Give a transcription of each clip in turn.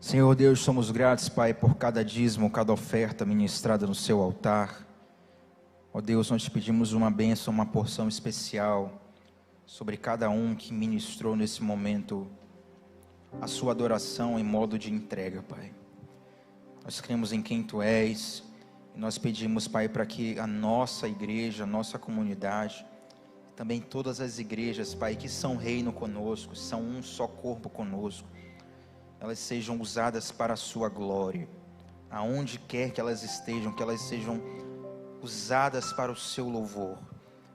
Senhor Deus, somos gratos, Pai, por cada dízimo, cada oferta ministrada no seu altar. Ó Deus, nós te pedimos uma bênção, uma porção especial sobre cada um que ministrou nesse momento a sua adoração em modo de entrega, Pai. Nós cremos em quem Tu és e nós pedimos, Pai, para que a nossa igreja, a nossa comunidade, também todas as igrejas, Pai, que são reino conosco, são um só corpo conosco, elas sejam usadas para a sua glória, aonde quer que elas estejam, que elas sejam usadas para o seu louvor.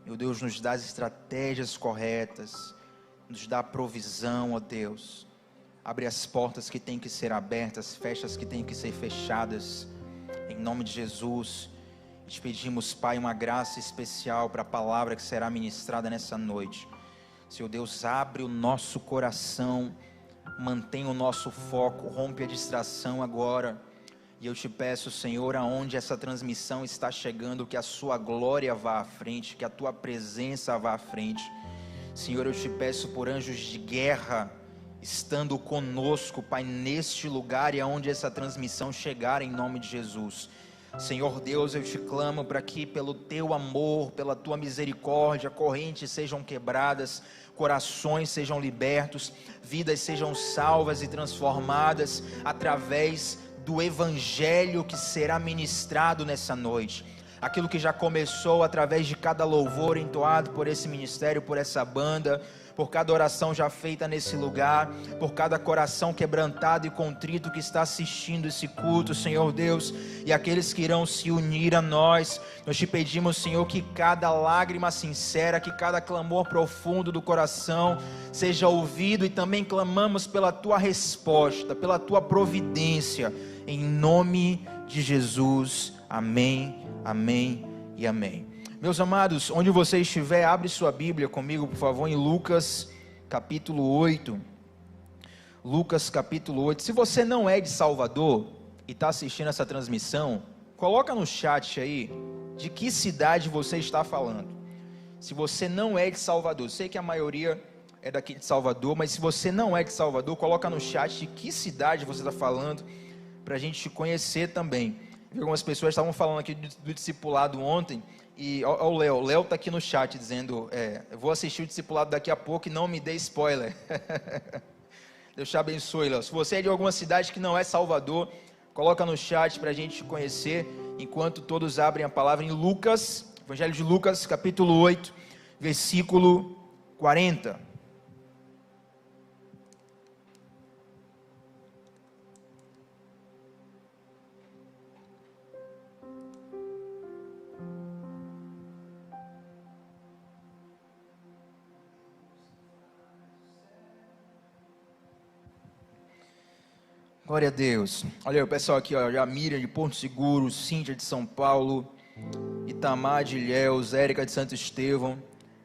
Meu Deus, nos dá as estratégias corretas, nos dá a provisão, ó Deus, abre as portas que têm que ser abertas, fecha as que têm que ser fechadas, em nome de Jesus. Te pedimos, Pai, uma graça especial para a palavra que será ministrada nessa noite. Senhor Deus, abre o nosso coração, mantenha o nosso foco, rompe a distração agora. E eu te peço, Senhor, aonde essa transmissão está chegando, que a sua glória vá à frente, que a tua presença vá à frente. Senhor, eu te peço por anjos de guerra, estando conosco, Pai, neste lugar e aonde essa transmissão chegar, em nome de Jesus. Senhor Deus, eu te clamo para que pelo teu amor, pela tua misericórdia, correntes sejam quebradas, corações sejam libertos, vidas sejam salvas e transformadas através do evangelho que será ministrado nessa noite. Aquilo que já começou através de cada louvor entoado por esse ministério, por essa banda, por cada oração já feita nesse lugar, por cada coração quebrantado e contrito que está assistindo esse culto, Senhor Deus, e aqueles que irão se unir a nós. Nós te pedimos, Senhor, que cada lágrima sincera, que cada clamor profundo do coração seja ouvido, e também clamamos pela tua resposta, pela tua providência, em nome de Jesus. Amém, amém e amém. Meus amados, onde você estiver, abre sua Bíblia comigo, por favor, em Lucas capítulo 8. Lucas capítulo 8. Se você não é de Salvador e está assistindo essa transmissão, coloca no chat aí de que cidade você está falando. Se você não é de Salvador, sei que a maioria é daqui de Salvador, mas se você não é de Salvador, coloca no chat de que cidade você está falando, para a gente te conhecer também. Algumas pessoas estavam falando aqui do discipulado ontem, e o Léo está aqui no chat dizendo, eu vou assistir o discipulado daqui a pouco e não me dê spoiler. Deus te abençoe, Léo. Se você é de alguma cidade que não é Salvador, coloca no chat para a gente te conhecer, enquanto todos abrem a palavra em Lucas, Evangelho de Lucas, capítulo 8, versículo 40. Glória a Deus. Olha aí o pessoal aqui, ó, a Miriam de Porto Seguro, Cíntia de São Paulo, Itamar de Ilhéus, Érica de Santo Estevão,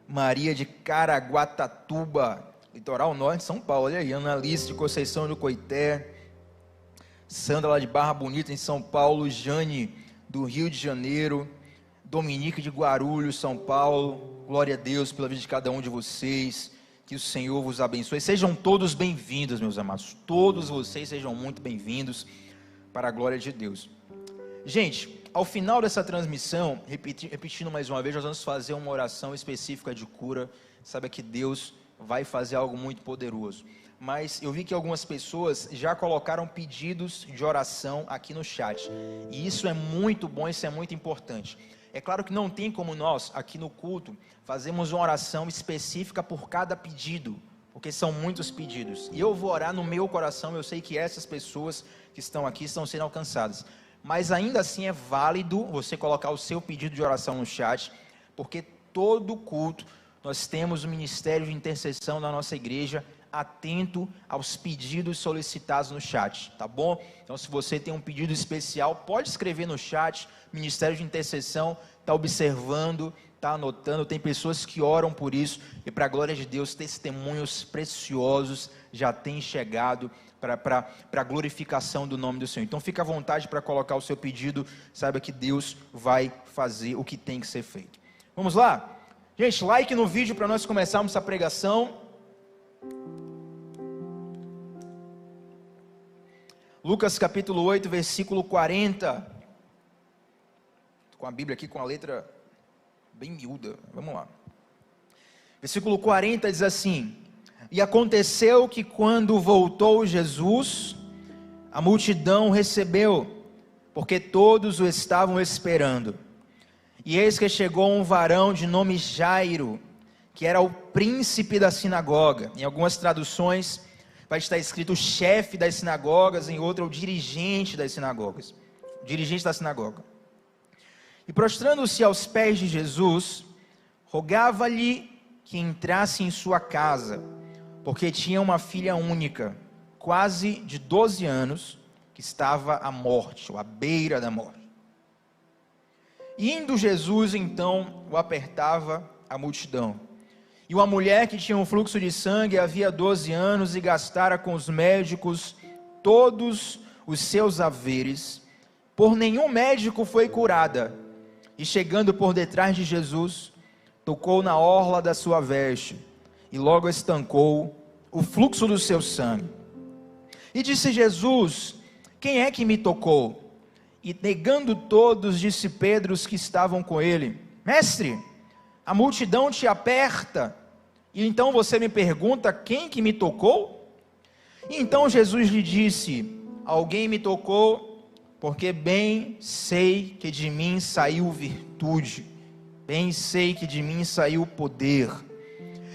Maria de Caraguatatuba, litoral norte de São Paulo, olha aí, Ana Alice de Conceição do Coité, Sandra lá de Barra Bonita em São Paulo, Jane do Rio de Janeiro, Dominique de Guarulhos, São Paulo. Glória a Deus pela vida de cada um de vocês. Que o Senhor vos abençoe. Sejam todos bem-vindos, meus amados. Todos vocês sejam muito bem-vindos para a glória de Deus. Gente, ao final dessa transmissão, repetindo mais uma vez, nós vamos fazer uma oração específica de cura. Saiba que Deus vai fazer algo muito poderoso. Mas eu vi que algumas pessoas já colocaram pedidos de oração aqui no chat. E isso é muito bom, isso é muito importante. É claro que não tem como nós, aqui no culto, fazermos uma oração específica por cada pedido, porque são muitos pedidos. E eu vou orar no meu coração, eu sei que essas pessoas que estão aqui estão sendo alcançadas. Mas ainda assim é válido você colocar o seu pedido de oração no chat, porque todo culto nós temos o ministério de intercessão da nossa igreja atento aos pedidos solicitados no chat, tá bom? Então se você tem um pedido especial, pode escrever no chat. Ministério de Intercessão está observando, está anotando, tem pessoas que oram por isso, e para a glória de Deus, testemunhos preciosos já têm chegado para a glorificação do nome do Senhor. Então fica à vontade para colocar o seu pedido, saiba que Deus vai fazer o que tem que ser feito. Vamos lá? Gente, like no vídeo para nós começarmos a pregação. Lucas capítulo 8, versículo 40. Estou com a Bíblia aqui com a letra bem miúda. Vamos lá. Versículo 40 diz assim: E aconteceu que quando voltou Jesus, a multidão recebeu, porque todos o estavam esperando. E eis que chegou um varão de nome Jairo, que era o príncipe da sinagoga. Em algumas traduções vai estar escrito o chefe das sinagogas, em outra o dirigente das sinagogas. O dirigente da sinagoga. E prostrando-se aos pés de Jesus, rogava-lhe que entrasse em sua casa, porque tinha uma filha única, quase de 12 anos, que estava à morte, ou à beira da morte. Indo Jesus, então, o apertava a multidão. E uma mulher que tinha um fluxo de sangue havia 12 anos e gastara com os médicos todos os seus haveres, por nenhum médico foi curada. E chegando por detrás de Jesus, tocou na orla da sua veste, e logo estancou o fluxo do seu sangue. E disse Jesus: Quem é que me tocou? E negando todos, disse Pedro, os que estavam com ele: Mestre, a multidão te aperta, e então você me pergunta: quem que me tocou? E então Jesus lhe disse: Alguém me tocou, porque bem sei que de mim saiu virtude, bem sei que de mim saiu poder.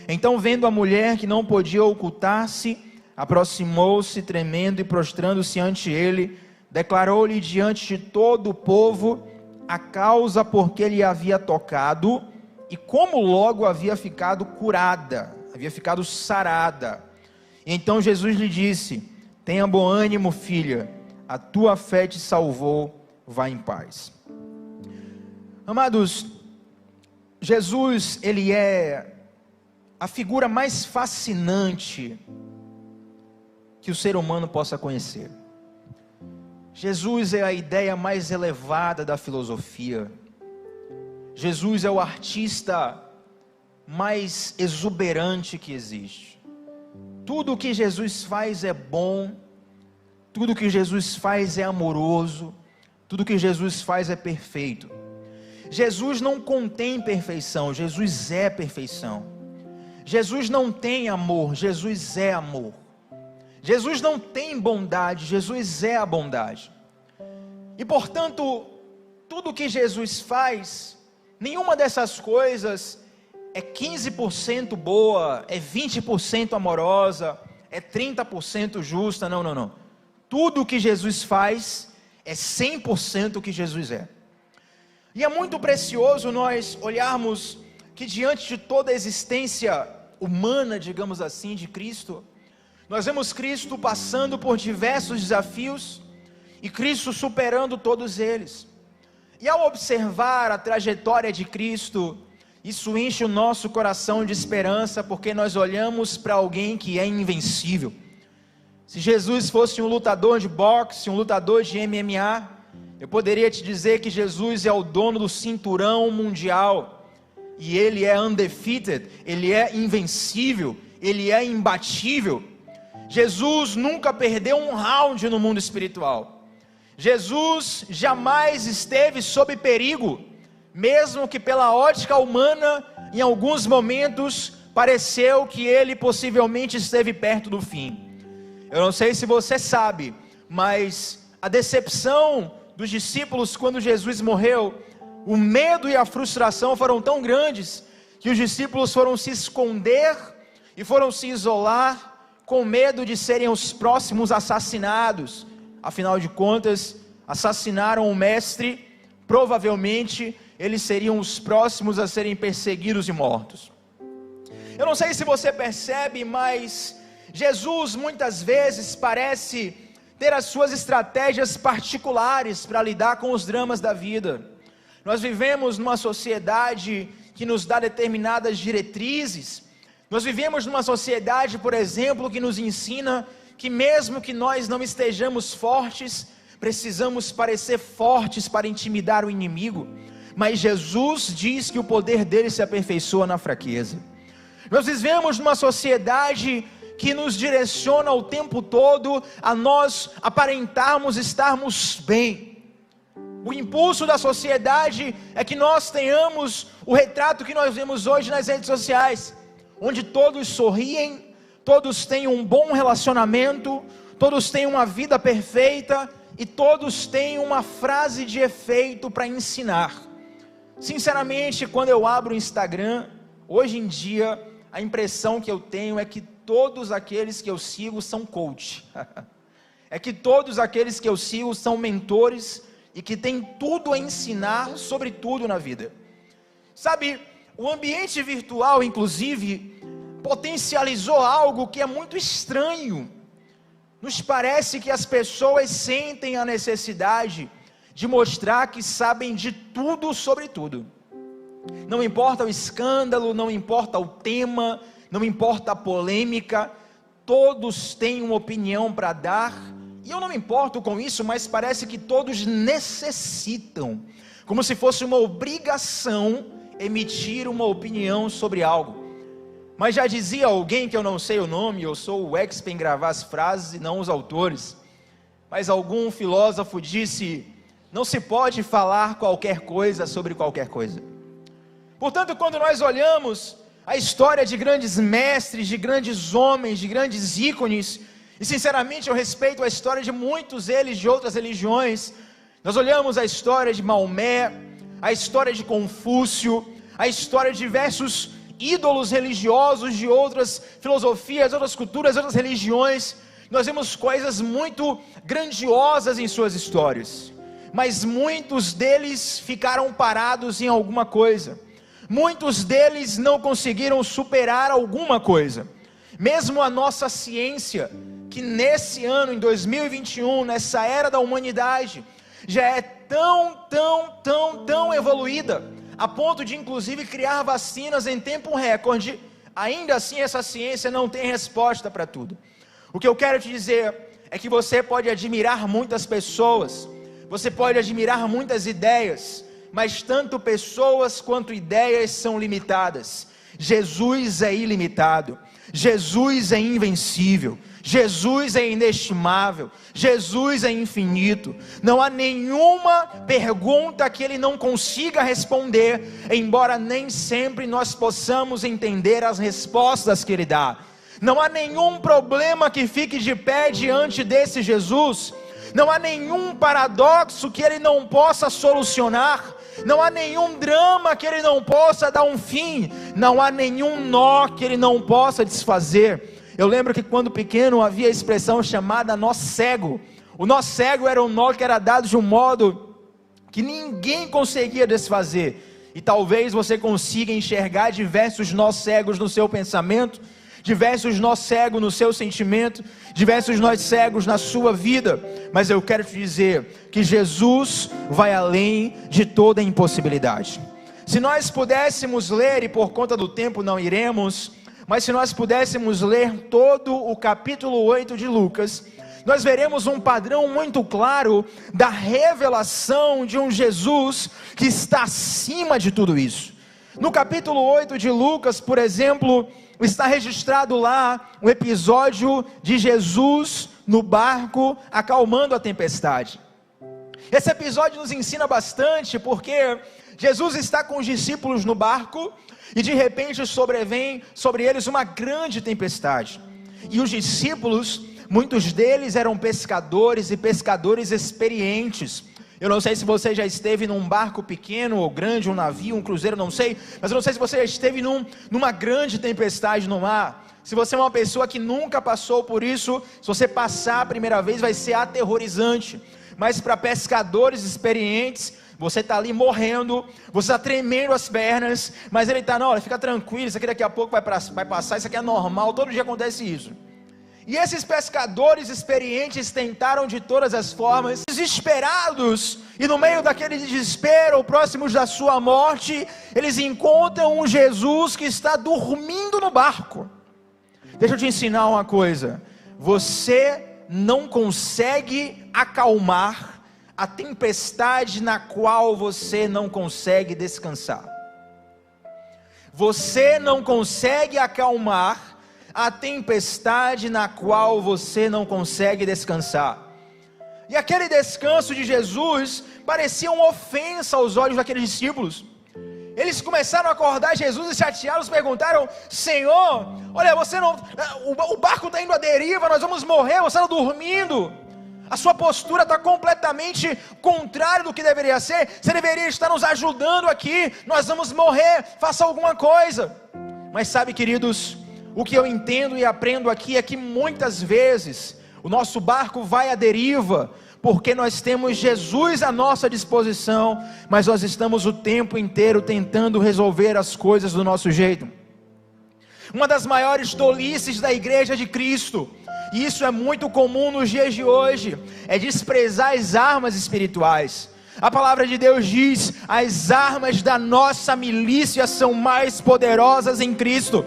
Então, vendo a mulher que não podia ocultar-se, aproximou-se tremendo e prostrando-se ante ele, declarou-lhe diante de todo o povo a causa por que lhe havia tocado e como logo havia ficado curada, havia ficado sarada. E então Jesus lhe disse: Tenha bom ânimo, filha, a tua fé te salvou, vá em paz. Amados, Jesus, ele é a figura mais fascinante que o ser humano possa conhecer. Jesus é a ideia mais elevada da filosofia. Jesus é o artista mais exuberante que existe. Tudo o que Jesus faz é bom, tudo o que Jesus faz é amoroso, tudo o que Jesus faz é perfeito. Jesus não contém perfeição, Jesus é perfeição. Jesus não tem amor, Jesus é amor. Jesus não tem bondade, Jesus é a bondade. E portanto, tudo que Jesus faz, nenhuma dessas coisas é 15% boa, é 20% amorosa, é 30% justa, não. Tudo que Jesus faz é 100% o que Jesus é. E é muito precioso nós olharmos que diante de toda a existência humana, digamos assim, de Cristo, nós vemos Cristo passando por diversos desafios e Cristo superando todos eles. E ao observar a trajetória de Cristo, isso enche o nosso coração de esperança, porque nós olhamos para alguém que é invencível. Se Jesus fosse um lutador de boxe, um lutador de MMA, eu poderia te dizer que Jesus é o dono do cinturão mundial, e ele é undefeated, ele é invencível, ele é imbatível. Jesus nunca perdeu um round no mundo espiritual. Jesus jamais esteve sob perigo, mesmo que pela ótica humana, em alguns momentos, pareceu que ele possivelmente esteve perto do fim. Eu não sei se você sabe, mas a decepção dos discípulos quando Jesus morreu, o medo e a frustração foram tão grandes, que os discípulos foram se esconder e foram se isolar, com medo de serem os próximos assassinados. Afinal de contas, assassinaram o mestre, provavelmente eles seriam os próximos a serem perseguidos e mortos. Eu não sei se você percebe, mas Jesus muitas vezes parece ter as suas estratégias particulares para lidar com os dramas da vida. Nós vivemos numa sociedade que nos dá determinadas diretrizes. Nós vivemos numa sociedade, por exemplo, que nos ensina que mesmo que nós não estejamos fortes, precisamos parecer fortes para intimidar o inimigo. Mas Jesus diz que o poder dele se aperfeiçoa na fraqueza. Nós vivemos numa sociedade que nos direciona o tempo todo a nós aparentarmos estarmos bem. O impulso da sociedade é que nós tenhamos o retrato que nós vemos hoje nas redes sociais, onde todos sorriem, todos têm um bom relacionamento, todos têm uma vida perfeita e todos têm uma frase de efeito para ensinar. Sinceramente, quando eu abro o Instagram, hoje em dia, a impressão que eu tenho é que todos aqueles que eu sigo são coach. É que todos aqueles que eu sigo são mentores e que têm tudo a ensinar sobre tudo na vida. Sabe, o ambiente virtual, inclusive, potencializou algo que é muito estranho. Nos parece que as pessoas sentem a necessidade de mostrar que sabem de tudo sobre tudo. Não importa o escândalo, não importa o tema, não importa a polêmica, todos têm uma opinião para dar, e eu não me importo com isso, mas parece que todos necessitam, como se fosse uma obrigação, emitir uma opinião sobre algo. Mas já dizia alguém, que eu não sei o nome, eu sou o expert em gravar as frases e não os autores, mas algum filósofo disse: não se pode falar qualquer coisa sobre qualquer coisa. Portanto, quando nós olhamos a história de grandes mestres, de grandes homens, de grandes ícones, e sinceramente eu respeito a história de muitos deles de outras religiões, nós olhamos a história de Maomé, a história de Confúcio, a história de diversos ídolos religiosos de outras filosofias, outras culturas, outras religiões, nós vemos coisas muito grandiosas em suas histórias, mas muitos deles ficaram parados em alguma coisa. Muitos deles não conseguiram superar alguma coisa. Mesmo a nossa ciência, que nesse ano, em 2021, nessa era da humanidade, já é tão evoluída, a ponto de inclusive criar vacinas em tempo recorde, ainda assim essa ciência não tem resposta para tudo. O que eu quero te dizer é que você pode admirar muitas pessoas, você pode admirar muitas ideias, mas tanto pessoas quanto ideias são limitadas. Jesus é ilimitado, Jesus é invencível, Jesus é inestimável, Jesus é infinito. Não há nenhuma pergunta que Ele não consiga responder, embora nem sempre nós possamos entender as respostas que Ele dá. Não há nenhum problema que fique de pé diante desse Jesus, não há nenhum paradoxo que Ele não possa solucionar, não há nenhum drama que Ele não possa dar um fim, não há nenhum nó que Ele não possa desfazer. Eu lembro que quando pequeno havia a expressão chamada nó cego. O nó cego era um nó que era dado de um modo que ninguém conseguia desfazer, e talvez você consiga enxergar diversos nós cegos no seu pensamento, diversos nós cegos no seu sentimento, diversos nós cegos na sua vida, mas eu quero te dizer que Jesus vai além de toda impossibilidade. Se nós pudéssemos ler, e por conta do tempo não iremos, mas se nós pudéssemos ler todo o capítulo 8 de Lucas, nós veremos um padrão muito claro da revelação de um Jesus que está acima de tudo isso. No capítulo 8 de Lucas, por exemplo, está registrado lá o episódio de Jesus no barco acalmando a tempestade. Esse episódio nos ensina bastante, porque Jesus está com os discípulos no barco e de repente sobrevém sobre eles uma grande tempestade. E os discípulos, muitos deles eram pescadores e pescadores experientes. Eu não sei se você já esteve num barco pequeno ou grande, um navio, um cruzeiro, não sei, mas eu não sei se você já esteve numa grande tempestade no mar. Se você é uma pessoa que nunca passou por isso, se você passar a primeira vez vai ser aterrorizante, mas para pescadores experientes, você está ali morrendo, você está tremendo as pernas, mas ele está, não, olha, fica tranquilo, isso aqui daqui a pouco vai passar, isso aqui é normal, todo dia acontece isso. E esses pescadores experientes tentaram de todas as formas, desesperados, e no meio daquele desespero, próximos da sua morte, eles encontram um Jesus que está dormindo no barco. Deixa eu te ensinar uma coisa, você não consegue acalmar a tempestade na qual você não consegue descansar. Você não consegue acalmar a tempestade na qual você não consegue descansar. E aquele descanso de Jesus parecia uma ofensa aos olhos daqueles discípulos. Eles começaram a acordar Jesus e chateados, perguntaram: Senhor, olha, você não, o barco está indo à deriva, nós vamos morrer, você está dormindo. A sua postura está completamente contrária do que deveria ser. Você deveria estar nos ajudando aqui, nós vamos morrer, faça alguma coisa. Mas sabe, queridos, o que eu entendo e aprendo aqui é que muitas vezes o nosso barco vai à deriva, porque nós temos Jesus à nossa disposição, mas nós estamos o tempo inteiro tentando resolver as coisas do nosso jeito. Uma das maiores tolices da igreja de Cristo, e isso é muito comum nos dias de hoje, é desprezar as armas espirituais. A palavra de Deus diz: as armas da nossa milícia são mais poderosas em Cristo.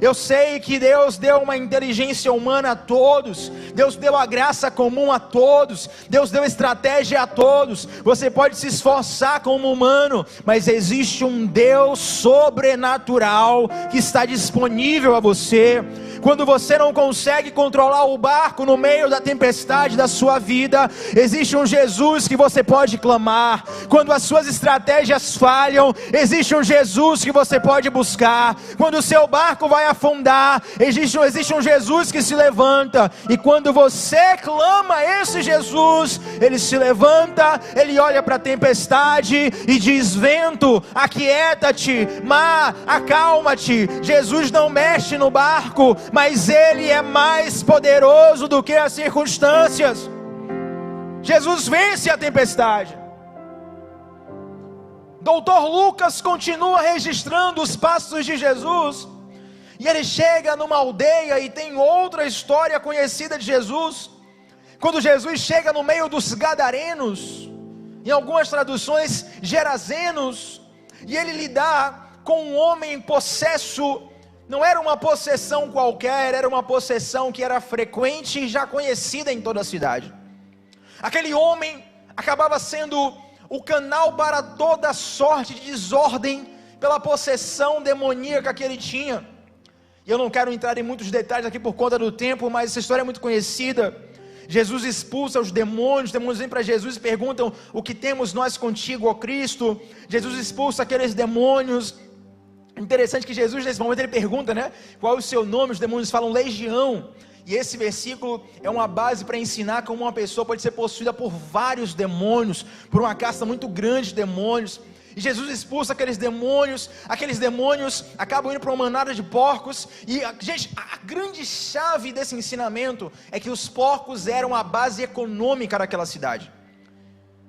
Eu sei que Deus deu uma inteligência humana a todos, Deus deu a graça comum a todos, Deus deu estratégia a todos. Você pode se esforçar como humano, mas existe um Deus sobrenatural que está disponível a você. Quando você não consegue controlar o barco no meio da tempestade da sua vida, existe um Jesus que você pode clamar. Quando as suas estratégias falham, existe um Jesus que você pode buscar. Quando o seu barco vai afundar, existe um Jesus que se levanta. E quando você clama a esse Jesus, ele se levanta, ele olha para a tempestade e diz: vento, aquieta-te, mar, acalma-te. Jesus não mexe no barco, mas ele é mais poderoso do que as circunstâncias. Jesus vence a tempestade. Doutor Lucas continua registrando os passos de Jesus, e ele chega numa aldeia e tem outra história conhecida de Jesus. Quando Jesus chega no meio dos gadarenos, em algumas traduções gerazenos, e ele lida com um homem possesso. Não era uma possessão qualquer, era uma possessão que era frequente e já conhecida em toda a cidade. Aquele homem acabava sendo o canal para toda sorte de desordem, pela possessão demoníaca que ele tinha. E eu não quero entrar em muitos detalhes aqui por conta do tempo, mas essa história é muito conhecida. Jesus expulsa os demônios vêm para Jesus e perguntam: o que temos nós contigo, ó Cristo? Jesus expulsa aqueles demônios. Interessante que Jesus nesse momento ele pergunta, né? Qual é o seu nome? Os demônios falam legião. E esse versículo é uma base para ensinar como uma pessoa pode ser possuída por vários demônios, por uma casta muito grande de demônios. E Jesus expulsa aqueles demônios acabam indo para uma manada de porcos. E gente, a grande chave desse ensinamento é que os porcos eram a base econômica daquela cidade.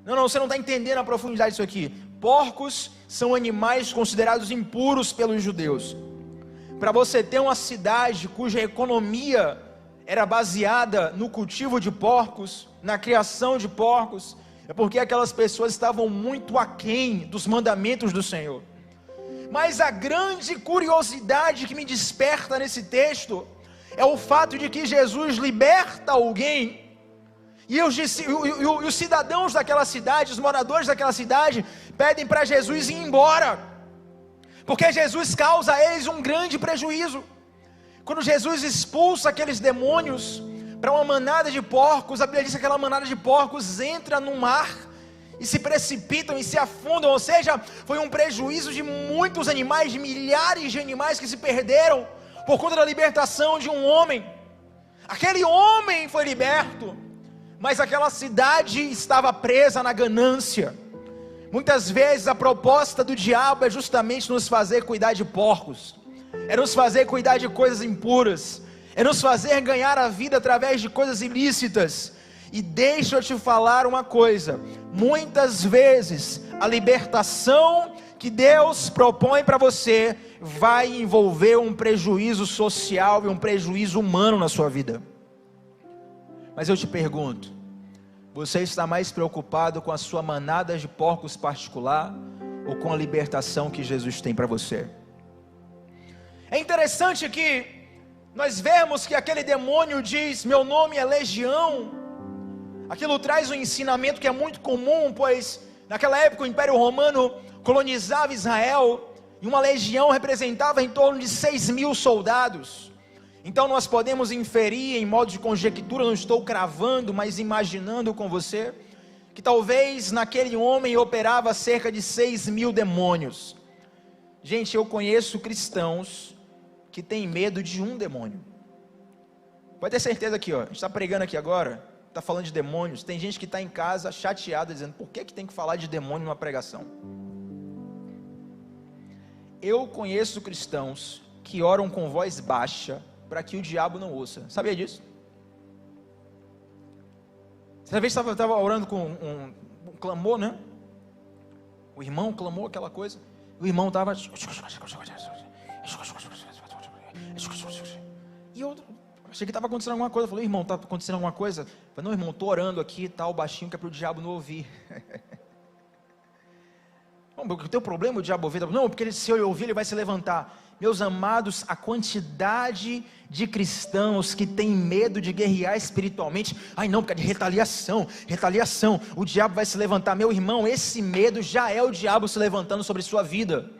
Não, você não está entendendo a profundidade disso aqui. Porcos são animais considerados impuros pelos judeus. Para você ter uma cidade cuja economia era baseada no cultivo de porcos, na criação de porcos, é porque aquelas pessoas estavam muito aquém dos mandamentos do Senhor. Mas a grande curiosidade que me desperta nesse texto é o fato de que Jesus liberta alguém, e os cidadãos daquela cidade, os moradores daquela cidade, pedem para Jesus ir embora, porque Jesus causa a eles um grande prejuízo. Quando Jesus expulsa aqueles demônios para uma manada de porcos, a Bíblia diz que aquela manada de porcos entra no mar e se precipitam e se afundam, ou seja, foi um prejuízo de muitos animais, de milhares de animais que se perderam por conta da libertação de um homem. Aquele homem foi liberto, mas aquela cidade estava presa na ganância. Muitas vezes a proposta do diabo é justamente nos fazer cuidar de porcos, é nos fazer cuidar de coisas impuras, é nos fazer ganhar a vida através de coisas ilícitas. E deixa eu te falar uma coisa: muitas vezes a libertação que Deus propõe para você vai envolver um prejuízo social e um prejuízo humano na sua vida. Mas eu te pergunto, você está mais preocupado com a sua manada de porcos particular ou com a libertação que Jesus tem para você? É interessante que nós vemos que aquele demônio diz: meu nome é legião. Aquilo traz um ensinamento que é muito comum, pois naquela época o Império Romano colonizava Israel, e uma legião representava em torno de 6.000 soldados. Então nós podemos inferir em modo de conjectura, não estou cravando, mas imaginando com você, que talvez naquele homem operava cerca de 6.000 demônios. Gente, eu conheço cristãos que têm medo de um demônio. Pode ter certeza aqui, ó, a gente está pregando aqui agora, está falando de demônios, tem gente que está em casa chateada, dizendo, por que tem que falar de demônio numa pregação? Eu conheço cristãos que oram com voz baixa, para que o diabo não ouça. Sabia disso? Certa vez estava orando com um clamor, né? O irmão clamou aquela coisa. O irmão estava... E eu achei que estava acontecendo alguma coisa. Eu falei, irmão, está acontecendo alguma coisa? Eu falei, não, irmão, estou orando aqui e tal, baixinho, que é para o diabo não ouvir. Não, porque o teu problema, o diabo ouvir. Não, porque se eu ouvir, ele vai se levantar. Meus amados, a quantidade de cristãos que têm medo de guerrear espiritualmente, ai não, porque é de retaliação, o diabo vai se levantar. Meu irmão, esse medo já é o diabo se levantando sobre sua vida.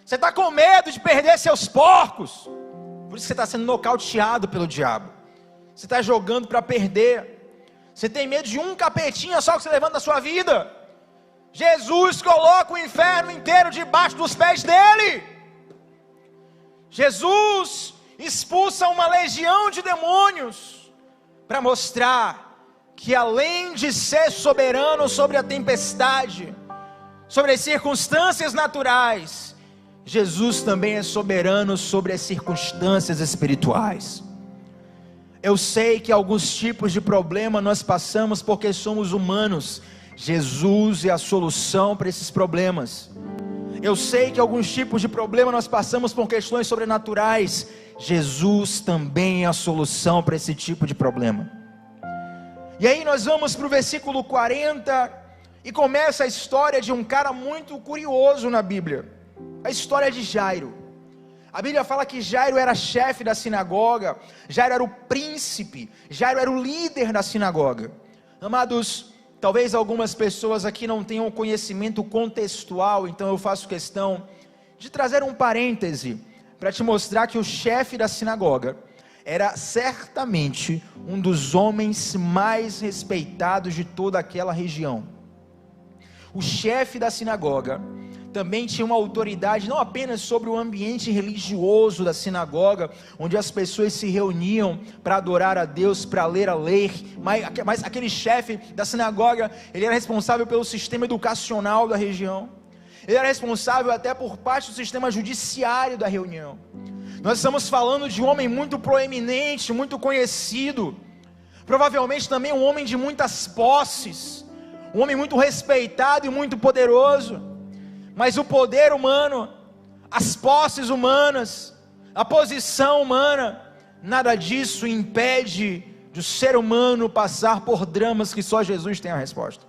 Você está com medo de perder seus porcos, por isso você está sendo nocauteado pelo diabo, você está jogando para perder, você tem medo de um capetinha só que se levanta da sua vida. Jesus coloca o inferno inteiro debaixo dos pés dele. Jesus expulsa uma legião de demônios para mostrar que além de ser soberano sobre a tempestade, sobre as circunstâncias naturais, Jesus também é soberano sobre as circunstâncias espirituais. Eu sei que alguns tipos de problema nós passamos porque somos humanos. Jesus é a solução para esses problemas. Eu sei que alguns tipos de problema nós passamos por questões sobrenaturais. Jesus também é a solução para esse tipo de problema. E aí nós vamos para o versículo 40 e começa a história de um cara muito curioso na Bíblia. A história de Jairo. A Bíblia fala que Jairo era chefe da sinagoga, Jairo era o príncipe, Jairo era o líder da sinagoga. Amados, talvez algumas pessoas aqui não tenham conhecimento contextual, então eu faço questão de trazer um parêntese para te mostrar que o chefe da sinagoga era certamente um dos homens mais respeitados de toda aquela região. O chefe da sinagoga também tinha uma autoridade não apenas sobre o ambiente religioso da sinagoga, onde as pessoas se reuniam para adorar a Deus, para ler a lei, mas aquele chefe da sinagoga, ele era responsável pelo sistema educacional da região, ele era responsável até por parte do sistema judiciário da reunião. Nós estamos falando de um homem muito proeminente, muito conhecido, provavelmente também um homem de muitas posses, um homem muito respeitado e muito poderoso. Mas o poder humano, as posses humanas, a posição humana, nada disso impede de o ser humano passar por dramas que só Jesus tem a resposta.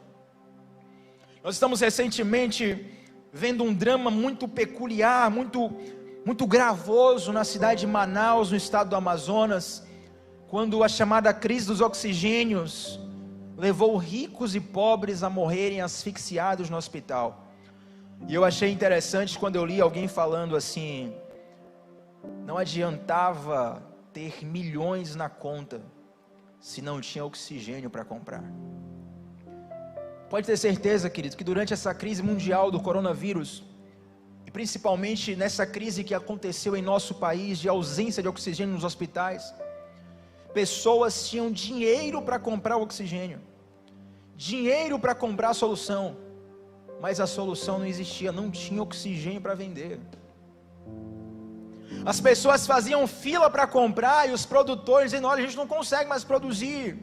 Nós estamos recentemente vendo um drama muito peculiar, muito gravoso na cidade de Manaus, no estado do Amazonas, quando a chamada crise dos oxigênios levou ricos e pobres a morrerem asfixiados no hospital. E eu achei interessante quando eu li alguém falando assim, não adiantava ter milhões na conta, se não tinha oxigênio para comprar. Pode ter certeza, querido, que durante essa crise mundial do coronavírus, e principalmente nessa crise que aconteceu em nosso país, de ausência de oxigênio nos hospitais, pessoas tinham dinheiro para comprar o oxigênio, dinheiro para comprar a solução, mas a solução não existia, não tinha oxigênio para vender. As pessoas faziam fila para comprar e os produtores dizendo, olha, a gente não consegue mais produzir.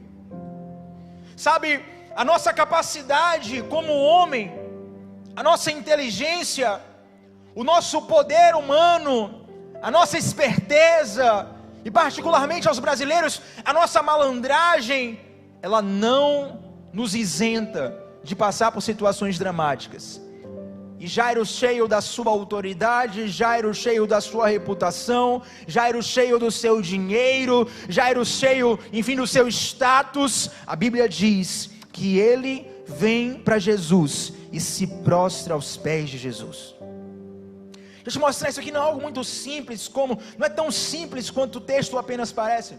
Sabe, a nossa capacidade como homem, a nossa inteligência, o nosso poder humano, a nossa esperteza, e particularmente aos brasileiros, a nossa malandragem, ela não nos isenta de passar por situações dramáticas. E Jairo, cheio da sua autoridade, Jairo, cheio da sua reputação, Jairo, cheio do seu dinheiro, Jairo, cheio, enfim, do seu status, a Bíblia diz que ele vem para Jesus e se prostra aos pés de Jesus. Deixa eu te mostrar, isso aqui não é algo muito simples, não é tão simples quanto o texto apenas parece.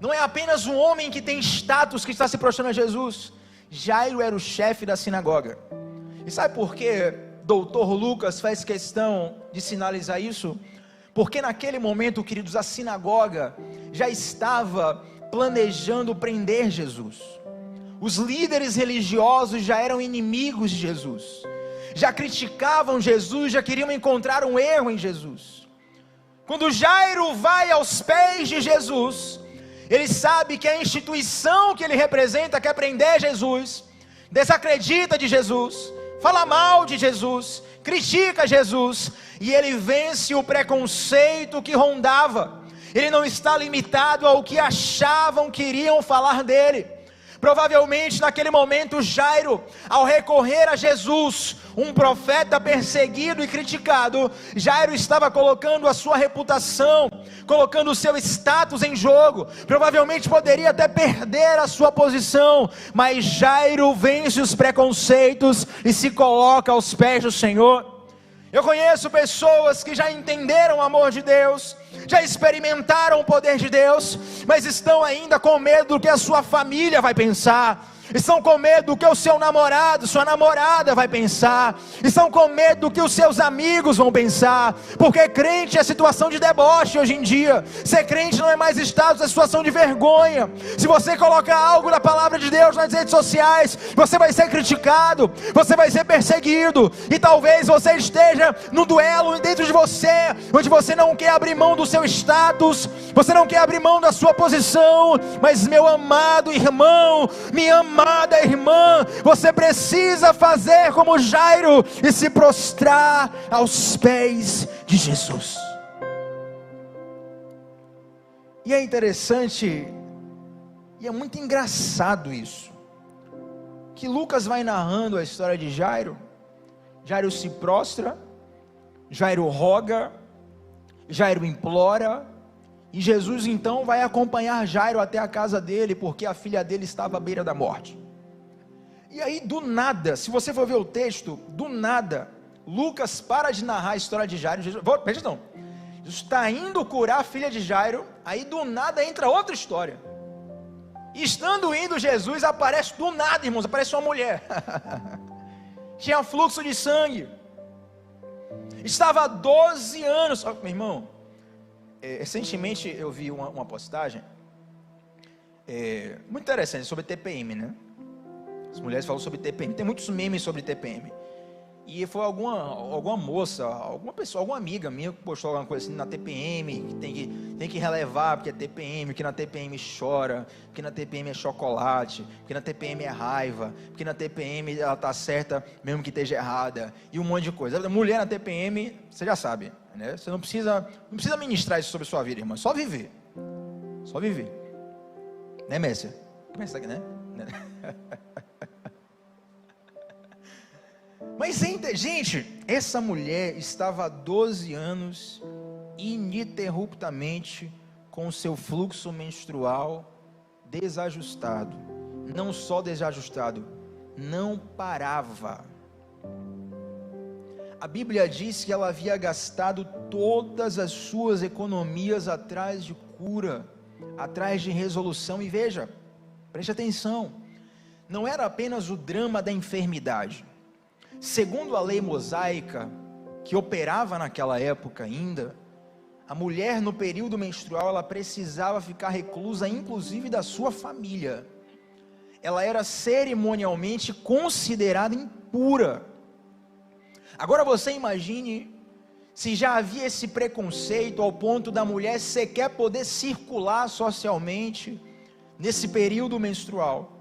Não é apenas um homem que tem status que está se prostrando a Jesus. Jairo era o chefe da sinagoga. E sabe por que doutor Lucas faz questão de sinalizar isso? Porque naquele momento, queridos, a sinagoga já estava planejando prender Jesus. Os líderes religiosos já eram inimigos de Jesus, já criticavam Jesus, já queriam encontrar um erro em Jesus. Quando Jairo vai aos pés de Jesus, ele sabe que a instituição que ele representa quer prender Jesus, desacredita de Jesus, fala mal de Jesus, critica Jesus, e ele vence o preconceito que rondava. Ele não está limitado ao que achavam que iriam falar dele. Provavelmente naquele momento Jairo, ao recorrer a Jesus, um profeta perseguido e criticado, Jairo estava colocando a sua reputação, colocando o seu status em jogo. Provavelmente poderia até perder a sua posição, mas Jairo vence os preconceitos e se coloca aos pés do Senhor. Eu conheço pessoas que já entenderam o amor de Deus, já experimentaram o poder de Deus, mas estão ainda com medo do que a sua família vai pensar, estão com medo do que o seu namorado, sua namorada vai pensar, estão com medo do que os seus amigos vão pensar, porque crente é situação de deboche hoje em dia. Ser crente não é mais status, é situação de vergonha. Se você colocar algo da palavra de Deus nas redes sociais, você vai ser criticado, você vai ser perseguido, e talvez você esteja no duelo dentro de você, onde você não quer abrir mão do seu status, você não quer abrir mão da sua posição, mas meu amado irmão, minha amada irmã, você precisa fazer como Jairo e se prostrar aos pés de Jesus. E é interessante, e é muito engraçado isso, que Lucas vai narrando a história de Jairo. Jairo se prostra, Jairo roga, Jairo implora, e Jesus então vai acompanhar Jairo até a casa dele, porque a filha dele estava à beira da morte. E aí do nada, se você for ver o texto, do nada, Lucas para de narrar a história de Jairo. Jesus está indo curar a filha de Jairo, aí do nada entra outra história. E estando indo Jesus, aparece do nada, irmãos, aparece uma mulher, tinha fluxo de sangue, estava há 12 anos, meu irmão. Recentemente eu vi uma postagem muito interessante sobre TPM, né? As mulheres falam sobre TPM, tem muitos memes sobre TPM. E foi alguma moça, alguma pessoa, alguma amiga minha que postou alguma coisa assim na TPM, que tem que relevar porque é TPM, porque na TPM chora, porque na TPM é chocolate, porque na TPM é raiva, porque na TPM ela está certa mesmo que esteja errada, e um monte de coisa. Mulher na TPM, você já sabe, né? Você não precisa ministrar isso sobre a sua vida, irmã, só viver. Né, Messia? Começa aqui, né? Mas gente, essa mulher estava há 12 anos ininterruptamente com o seu fluxo menstrual desajustado. Não só desajustado, não parava. A Bíblia diz que ela havia gastado todas as suas economias atrás de cura, atrás de resolução. E veja, preste atenção, não era apenas o drama da enfermidade. Segundo a lei mosaica, que operava naquela época ainda, a mulher no período menstrual, ela precisava ficar reclusa, inclusive da sua família. Ela era cerimonialmente considerada impura. Agora você imagine, se já havia esse preconceito ao ponto da mulher sequer poder circular socialmente, nesse período menstrual.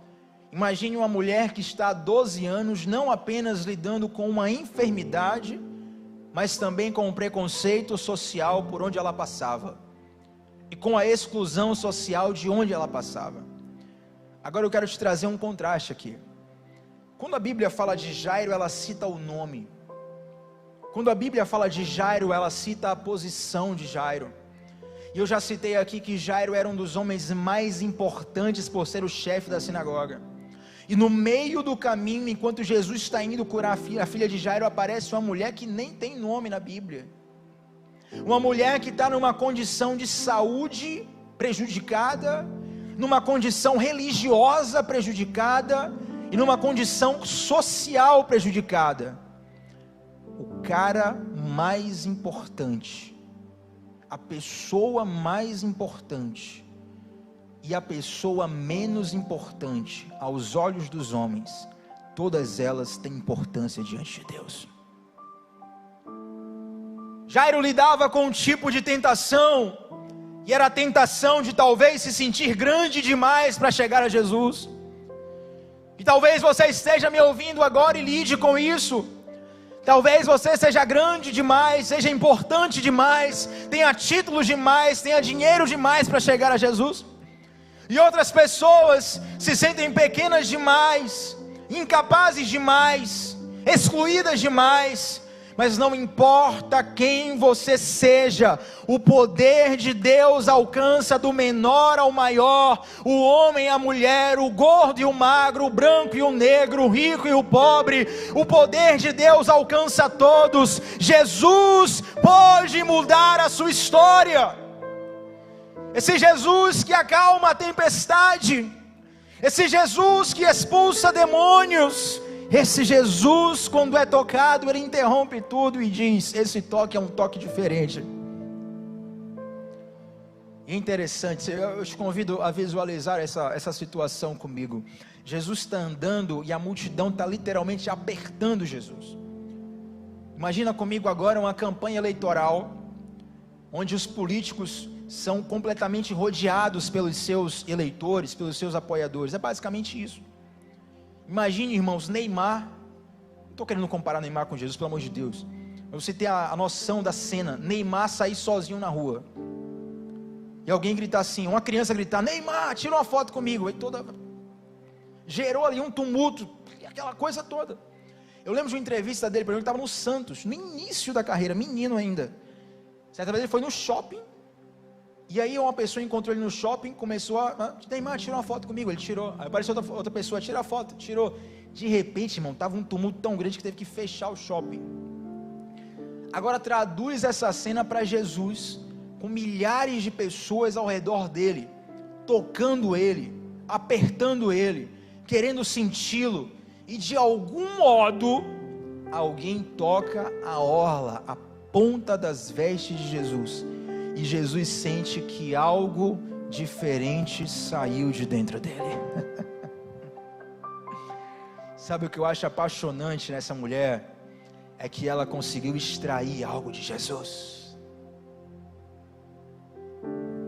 Imagine uma mulher que está há 12 anos, não apenas lidando com uma enfermidade, mas também com o preconceito social por onde ela passava, e com a exclusão social de onde ela passava. Agora eu quero te trazer um contraste aqui. Quando a Bíblia fala de Jairo, ela cita o nome. Quando a Bíblia fala de Jairo, ela cita a posição de Jairo. E eu já citei aqui que Jairo era um dos homens mais importantes por ser o chefe da sinagoga. E no meio do caminho, enquanto Jesus está indo curar a filha de Jairo, aparece uma mulher que nem tem nome na Bíblia. uma mulher que está numa condição de saúde prejudicada, numa condição religiosa prejudicada e numa condição social prejudicada. O cara mais importante, a pessoa mais importante e a pessoa menos importante aos olhos dos homens, todas elas têm importância diante de Deus. Jairo lidava com um tipo de tentação, e era a tentação de talvez se sentir grande demais para chegar a Jesus. E talvez você esteja me ouvindo agora e lide com isso. Talvez você seja grande demais, seja importante demais, tenha títulos demais, tenha dinheiro demais para chegar a Jesus. E outras pessoas se sentem pequenas demais, incapazes demais, excluídas demais. Mas não importa quem você seja, o poder de Deus alcança do menor ao maior, o homem e a mulher, o gordo e o magro, o branco e o negro, o rico e o pobre. O poder de Deus alcança todos. Jesus pode mudar a sua história. Esse Jesus que acalma a tempestade, esse Jesus que expulsa demônios, esse Jesus, quando é tocado, ele interrompe tudo e diz: esse toque é um toque diferente. É interessante, eu te convido a visualizar essa situação comigo. Jesus está andando e a multidão está literalmente apertando Jesus. Imagina comigo agora uma campanha eleitoral, onde os políticos são completamente rodeados pelos seus eleitores, pelos seus apoiadores. É basicamente isso. Imagine, irmãos, Neymar, não estou querendo comparar Neymar com Jesus, pelo amor de Deus, mas você ter a noção da cena, Neymar sair sozinho na rua, e alguém gritar assim, uma criança gritar: Neymar, tira uma foto comigo, aí gerou ali um tumulto, aquela coisa toda. Eu lembro de uma entrevista dele, por exemplo, ele estava no Santos, no início da carreira, menino ainda, certa vez ele foi no shopping, e aí uma pessoa encontrou ele no shopping, começou Neymar, tira uma foto comigo, ele tirou, aí apareceu outra pessoa, tira a foto, tirou, de repente, irmão, estava um tumulto tão grande que teve que fechar o shopping. Agora traduz essa cena para Jesus, com milhares de pessoas ao redor dele, tocando ele, apertando ele, querendo senti-lo, e de algum modo, alguém toca a orla, a ponta das vestes de Jesus, e Jesus sente que algo diferente saiu de dentro dele. Sabe o que eu acho apaixonante nessa mulher? É que ela conseguiu extrair algo de Jesus.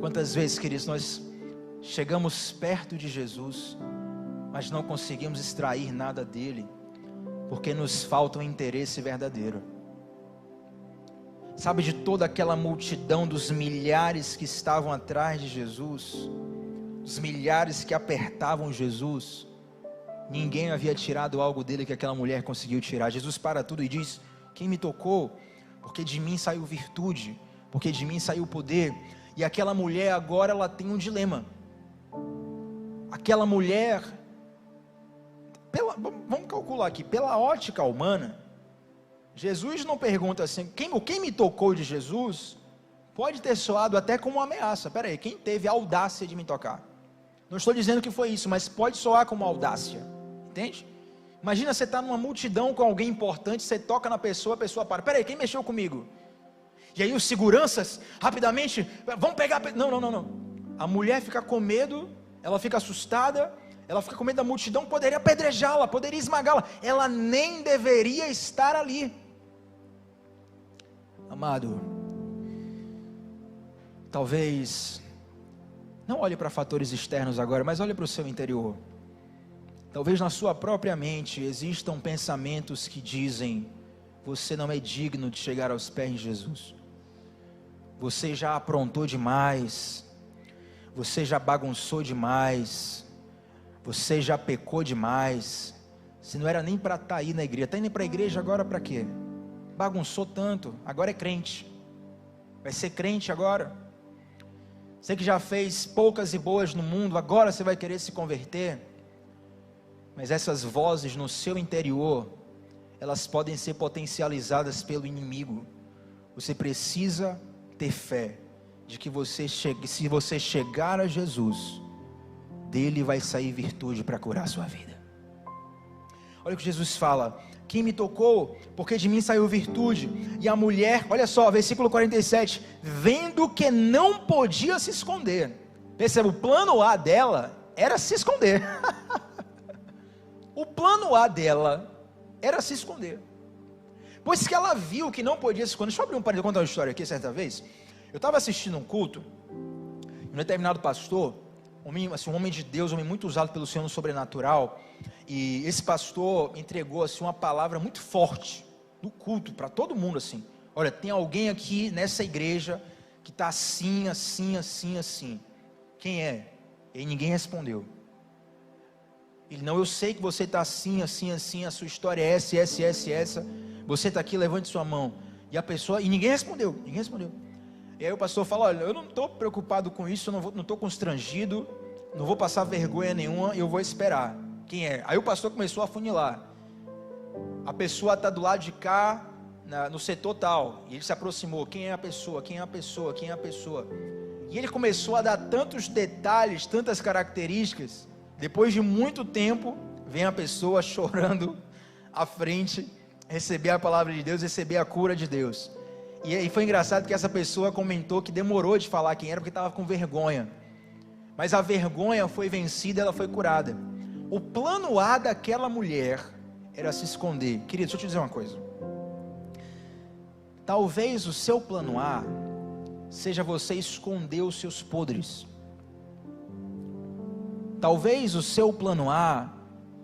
Quantas vezes, queridos, nós chegamos perto de Jesus, mas não conseguimos extrair nada dele, porque nos falta um interesse verdadeiro. Sabe, de toda aquela multidão dos milhares que estavam atrás de Jesus, os milhares que apertavam Jesus, ninguém havia tirado algo dele que aquela mulher conseguiu tirar. Jesus para tudo e diz: quem me tocou? Porque de mim saiu virtude, porque de mim saiu poder. E aquela mulher agora, ela tem um dilema. Aquela mulher, vamos calcular aqui, pela ótica humana, Jesus não pergunta assim, quem me tocou de Jesus, pode ter soado até como uma ameaça. Peraí, quem teve a audácia de me tocar? Não estou dizendo que foi isso, mas pode soar como audácia, entende? Imagina você estar numa multidão com alguém importante, você toca na pessoa, a pessoa para: peraí, quem mexeu comigo? E aí os seguranças, rapidamente, vão pegar, não, a mulher fica com medo, ela fica assustada, ela fica com medo da multidão, poderia apedrejá-la, poderia esmagá-la, ela nem deveria estar ali. Amado, talvez, não olhe para fatores externos agora, mas olhe para o seu interior. Talvez na sua própria mente existam pensamentos que dizem: você não é digno de chegar aos pés de Jesus, você já aprontou demais, você já bagunçou demais, você já pecou demais, se não era nem para estar aí na igreja, está indo para a igreja agora para quê? Bagunçou tanto, agora é crente, vai ser crente agora, você que já fez poucas e boas no mundo, agora você vai querer se converter. Mas essas vozes no seu interior, elas podem ser potencializadas pelo inimigo. Você precisa ter fé de que se você chegar a Jesus, dele vai sair virtude para curar a sua vida. Olha o que Jesus fala: quem me tocou, porque de mim saiu virtude. E a mulher, olha só, versículo 47, vendo que não podia se esconder. Perceba, o plano A dela era se esconder. O plano A dela era se esconder. Pois que ela viu que não podia se esconder. Deixa eu abrir um parênteses, contar uma história aqui. Certa vez, eu estava assistindo um culto, um determinado pastor, um homem de Deus, um homem muito usado pelo Senhor no sobrenatural, e esse pastor entregou assim, uma palavra muito forte no culto, para todo mundo assim: olha, tem alguém aqui nessa igreja que está assim, assim, assim, assim. Quem é? E ninguém respondeu. Ele: não, eu sei que você está assim, assim, assim, a sua história é essa, você está aqui, levante sua mão. E a pessoa, e ninguém respondeu. E aí o pastor fala: olha, eu não estou preocupado com isso, eu não estou constrangido, não vou passar vergonha nenhuma, eu vou esperar. Quem é? Aí o pastor começou a funilar. A pessoa está do lado de cá, no setor tal, e ele se aproximou: quem é a pessoa? E ele começou a dar tantos detalhes, tantas características. Depois de muito tempo, vem a pessoa chorando à frente, receber a palavra de Deus, receber a cura de Deus. E foi engraçado que essa pessoa comentou que demorou de falar quem era, porque estava com vergonha. Mas a vergonha foi vencida, ela foi curada. O plano A daquela mulher era se esconder. Querido, deixa eu te dizer uma coisa. Talvez o seu plano A seja você esconder os seus podres. Talvez o seu plano A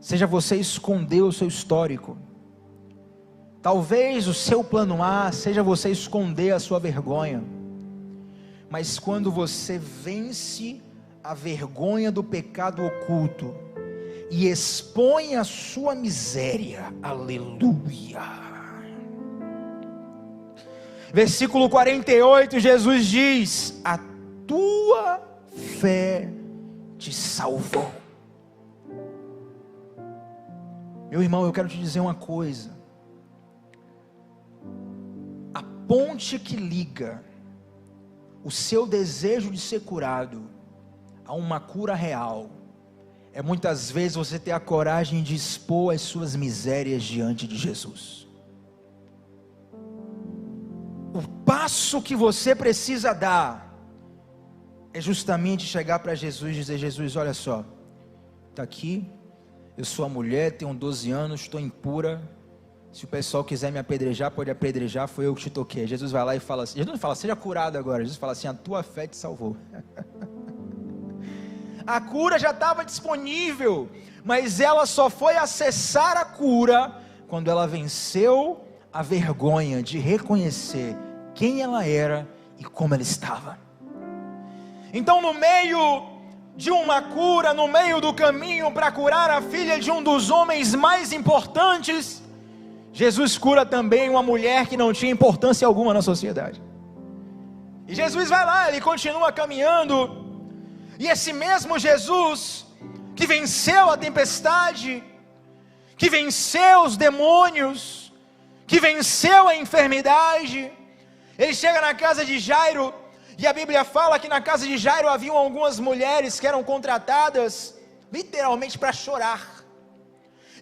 seja você esconder o seu histórico. Talvez o seu plano A seja você esconder a sua vergonha. Mas quando você vence a vergonha do pecado oculto e expõe a sua miséria, aleluia. Versículo 48, Jesus diz: a tua fé te salvou. Meu irmão, eu quero te dizer uma coisa: a ponte que liga o seu desejo de ser curado a uma cura real é muitas vezes você ter a coragem de expor as suas misérias diante de Jesus. O passo que você precisa dar é justamente chegar para Jesus e dizer: Jesus, olha só, está aqui, eu sou a mulher, tenho 12 anos, estou impura, se o pessoal quiser me apedrejar, pode apedrejar, foi eu que te toquei. Jesus vai lá e fala assim, Jesus não fala, seja curado agora, Jesus fala assim: a tua fé te salvou. A cura já estava disponível, mas ela só foi acessar a cura quando ela venceu a vergonha de reconhecer quem ela era e como ela estava. Então, no meio de uma cura, no meio do caminho para curar a filha de um dos homens mais importantes, Jesus cura também uma mulher que não tinha importância alguma na sociedade. E Jesus vai lá, ele continua caminhando, e esse mesmo Jesus, que venceu a tempestade, que venceu os demônios, que venceu a enfermidade, ele chega na casa de Jairo, e a Bíblia fala que na casa de Jairo haviam algumas mulheres que eram contratadas, literalmente para chorar,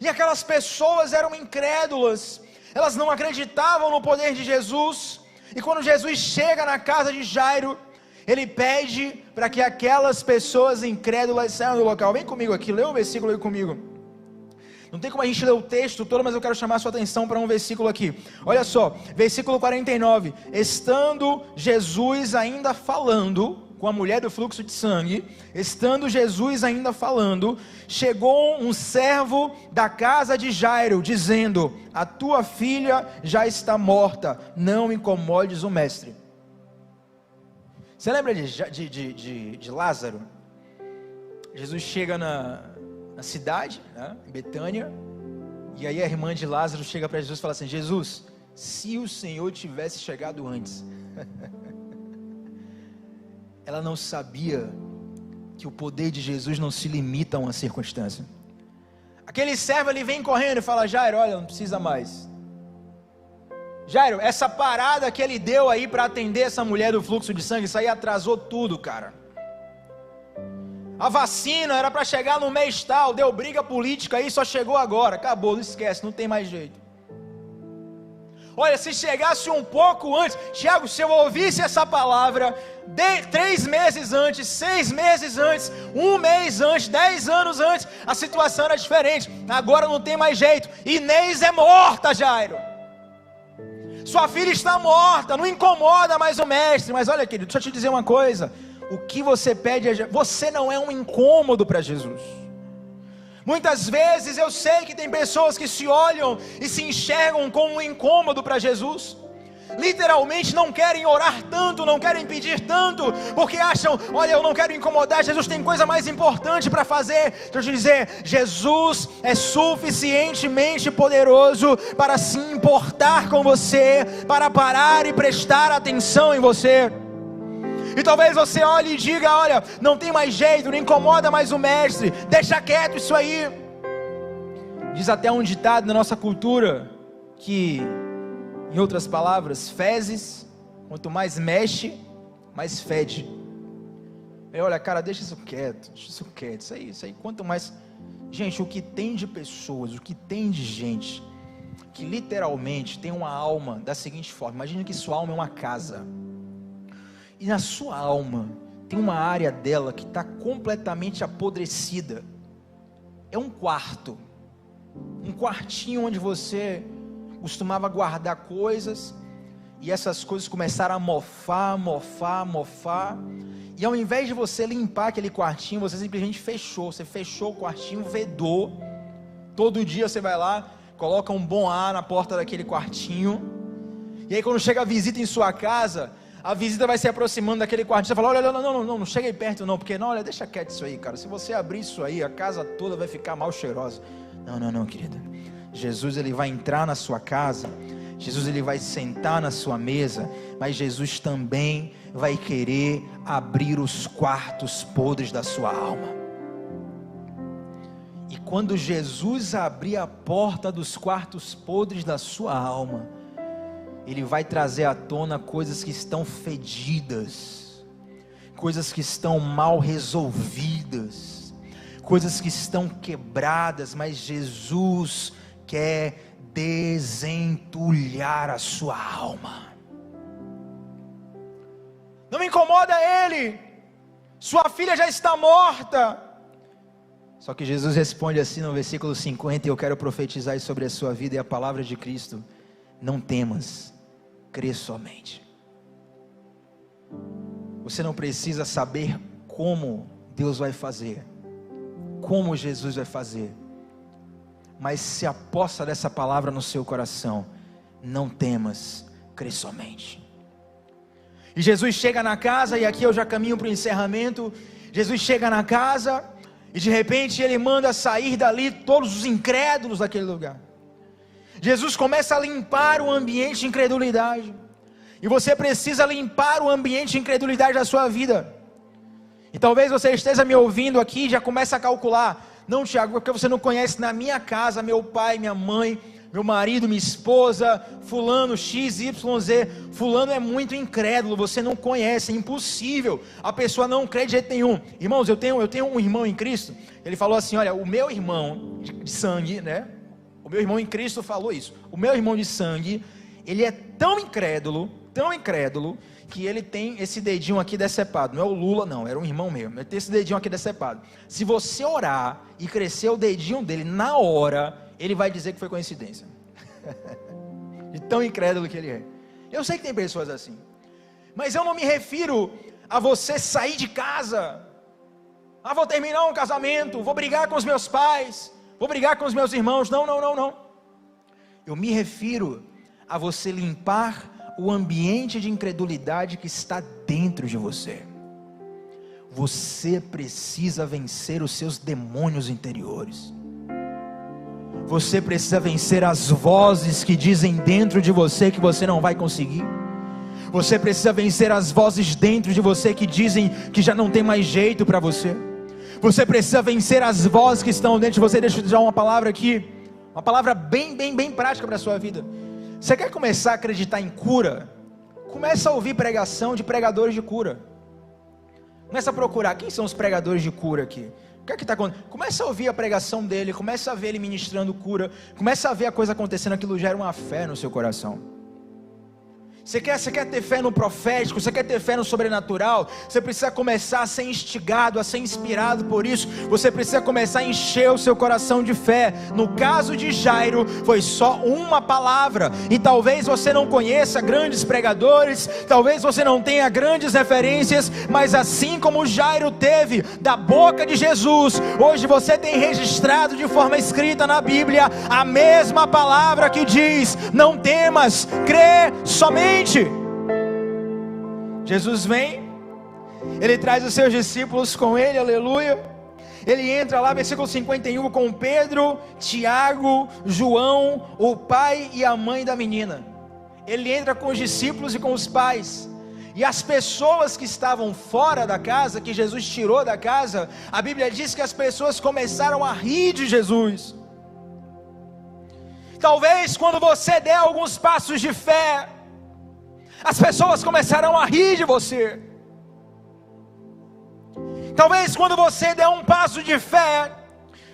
e aquelas pessoas eram incrédulas, elas não acreditavam no poder de Jesus, e quando Jesus chega na casa de Jairo, ele pede para que aquelas pessoas incrédulas saiam do local. Vem comigo aqui, lê o versículo aí comigo. Não tem como a gente ler o texto todo, mas eu quero chamar a sua atenção para um versículo aqui. Olha só, versículo 49. Estando Jesus ainda falando com a mulher do fluxo de sangue, chegou um servo da casa de Jairo, dizendo: a tua filha já está morta, não incomodes o mestre. Você lembra de Lázaro? Jesus chega na cidade, né, em Betânia, e aí a irmã de Lázaro chega para Jesus e fala assim: Jesus, se o Senhor tivesse chegado antes. Ela não sabia que o poder de Jesus não se limita a uma circunstância. Aquele servo, ele vem correndo e fala: Jairo, olha, não precisa mais. Jairo, essa parada que ele deu aí para atender essa mulher do fluxo de sangue, isso aí atrasou tudo, cara. A vacina era para chegar no mês tal, deu briga política aí, só chegou agora, acabou, não esquece, não tem mais jeito. Olha, se chegasse um pouco antes, Tiago, se eu ouvisse essa palavra 3 meses antes, 6 meses antes, 1 mês antes, 10 anos antes, a situação era diferente. Agora não tem mais jeito. Inês é morta, Jairo. Sua filha está morta, não incomoda mais o mestre. Mas olha, querido, deixa eu te dizer uma coisa. O que você pede, você não é um incômodo para Jesus. Muitas vezes eu sei que tem pessoas que se olham e se enxergam como um incômodo para Jesus. Literalmente não querem orar tanto, não querem pedir tanto, porque acham, olha, eu não quero incomodar, Jesus tem coisa mais importante para fazer. Deixa eu te dizer, Jesus é suficientemente poderoso para se importar com você, para parar e prestar atenção em você. E talvez você olhe e diga, olha, não tem mais jeito, não incomoda mais o mestre, deixa quieto isso aí. Diz até um ditado na nossa cultura, que, em outras palavras, fezes, quanto mais mexe, mais fede. Olha, cara, deixa isso quieto, isso aí, quanto mais... Gente, o que tem de pessoas, o que tem de gente, que literalmente tem uma alma da seguinte forma, imagine que sua alma é uma casa, e na sua alma tem uma área dela que está completamente apodrecida. É um quarto, um quartinho onde você costumava guardar coisas, e essas coisas começaram a mofar, e ao invés de você limpar aquele quartinho, você simplesmente fechou, você fechou o quartinho, vedou. Todo dia você vai lá, coloca um bom ar na porta daquele quartinho, e aí quando chega a visita em sua casa, a visita vai se aproximando daquele quartinho, você fala, olha, não chega aí perto não, porque não, olha, deixa quieto isso aí, cara, se você abrir isso aí, a casa toda vai ficar mal cheirosa. Não, querida, Jesus ele vai entrar na sua casa, Jesus ele vai sentar na sua mesa, mas Jesus também vai querer abrir os quartos podres da sua alma. E quando Jesus abrir a porta dos quartos podres da sua alma, Ele vai trazer à tona coisas que estão fedidas, coisas que estão mal resolvidas, coisas que estão quebradas, mas Jesus quer desentulhar a sua alma. Não me incomoda ele, sua filha já está morta. Só que Jesus responde assim no versículo 50, e eu quero profetizar isso sobre a sua vida, e a palavra de Cristo: não temas, crê somente. Você não precisa saber como Deus vai fazer, como Jesus vai fazer, mas se aposta dessa palavra no seu coração: não temas, crê somente. E Jesus chega na casa, e aqui eu já caminho para o encerramento. Jesus chega na casa, e de repente ele manda sair dali todos os incrédulos daquele lugar. Jesus começa a limpar o ambiente de incredulidade, e você precisa limpar o ambiente de incredulidade da sua vida. E talvez você esteja me ouvindo aqui e já comece a calcular: não, Tiago, porque você não conhece na minha casa, meu pai, minha mãe, meu marido, minha esposa, fulano, XYZ, fulano é muito incrédulo, você não conhece, é impossível, a pessoa não crê de jeito nenhum. Irmãos, eu tenho um irmão em Cristo, ele falou assim: olha, o meu irmão de sangue, né? O meu irmão em Cristo falou isso. O meu irmão de sangue, ele é tão incrédulo, que ele tem esse dedinho aqui decepado. Não é o Lula não, era um irmão meu. Ele tem esse dedinho aqui decepado. Se você orar e crescer o dedinho dele, na hora, ele vai dizer que foi coincidência. De tão incrédulo que ele é. Eu sei que tem pessoas assim, mas eu não me refiro a você sair de casa: vou terminar um casamento, vou brigar com os meus pais, vou brigar com os meus irmãos. Não. Eu me refiro a você limpar o ambiente de incredulidade que está dentro de você. Você precisa vencer os seus demônios interiores. Você precisa vencer as vozes que dizem dentro de você que você não vai conseguir. Você precisa vencer as vozes dentro de você que dizem que já não tem mais jeito para você. Você precisa vencer as vozes que estão dentro de você. Deixa eu te dar uma palavra aqui, uma palavra bem prática para a sua vida. Você quer começar a acreditar em cura? Começa a ouvir pregação de pregadores de cura. Começa a procurar, quem são os pregadores de cura aqui? O que é que está acontecendo? Começa a ouvir a pregação dele, começa a ver ele ministrando cura, começa a ver a coisa acontecendo, aquilo gera uma fé no seu coração. Você quer ter fé no profético, você quer ter fé no sobrenatural, você precisa começar a ser instigado, a ser inspirado por isso, você precisa começar a encher o seu coração de fé. No caso de Jairo, foi só uma palavra, e talvez você não conheça grandes pregadores, talvez você não tenha grandes referências, mas assim como Jairo teve da boca de Jesus, hoje você tem registrado de forma escrita na Bíblia, a mesma palavra que diz: não temas, crê somente. Jesus vem, ele traz os seus discípulos com ele, aleluia. Ele entra lá, versículo 51, com Pedro, Tiago, João, o pai e a mãe da menina. Ele entra com os discípulos e com os pais. E as pessoas que estavam fora da casa, que Jesus tirou da casa, a Bíblia diz que as pessoas começaram a rir de Jesus. Talvez quando você der alguns passos de fé, as pessoas começarão a rir de você. Talvez quando você der um passo de fé,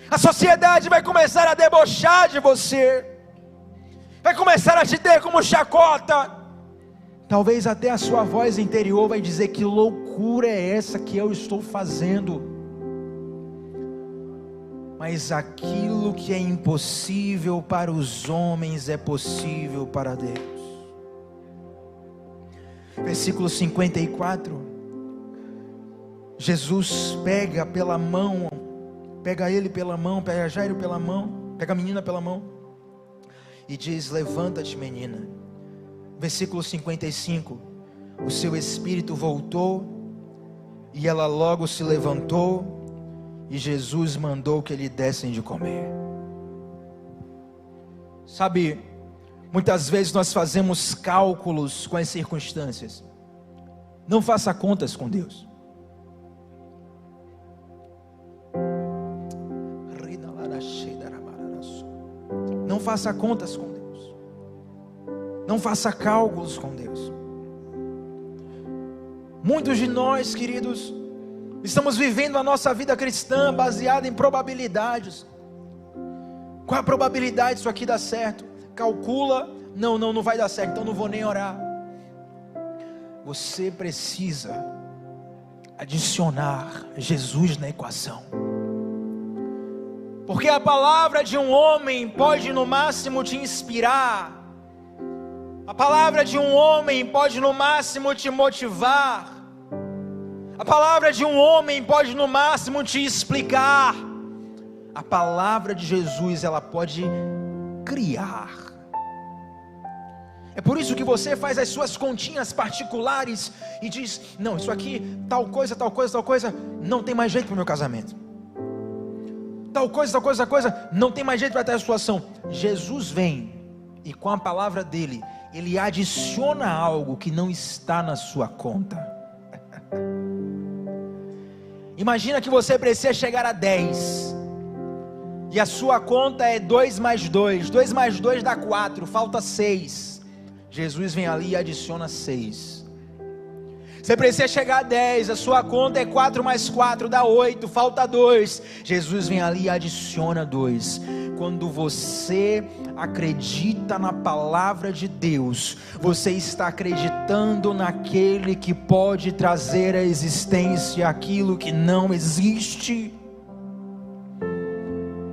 a sociedade vai começar a debochar de você, vai começar a te ter como chacota. Talvez até a sua voz interior vai dizer: que loucura é essa que eu estou fazendo? Mas aquilo que é impossível para os homens é possível para Deus. Versículo 54, Jesus pega pela mão, pega ele pela mão, pega Jairo pela mão, pega a menina pela mão, e diz: levanta-te, menina. Versículo 55, o seu espírito voltou, e ela logo se levantou, e Jesus mandou que lhe dessem de comer. Sabe, muitas vezes nós fazemos cálculos com as circunstâncias. Não faça contas com Deus. Não faça contas com Deus. Não faça cálculos com Deus. Muitos de nós, queridos, estamos vivendo a nossa vida cristã baseada em probabilidades. Qual a probabilidade disso aqui dar certo? Calcula: não vai dar certo, então não vou nem orar. Você precisa adicionar Jesus na equação, porque a palavra de um homem pode no máximo te inspirar, a palavra de um homem pode no máximo te motivar, a palavra de um homem pode no máximo te explicar. A palavra de Jesus, ela pode criar. É por isso que você faz as suas continhas particulares e diz: não, isso aqui, tal coisa, não tem mais jeito para o meu casamento. Tal coisa, não tem mais jeito para ter a situação. Jesus vem e com a palavra dele, ele adiciona algo que não está na sua conta. Imagina que você precisa chegar a 10, e a sua conta é 2 mais 2, 2 mais 2 dá 4, falta 6, Jesus vem ali e adiciona 6. Você precisa chegar a 10, a sua conta é 4 mais 4 dá 8, falta 2, Jesus vem ali e adiciona 2. Quando você acredita na palavra de Deus, você está acreditando naquele que pode trazer à existência aquilo que não existe.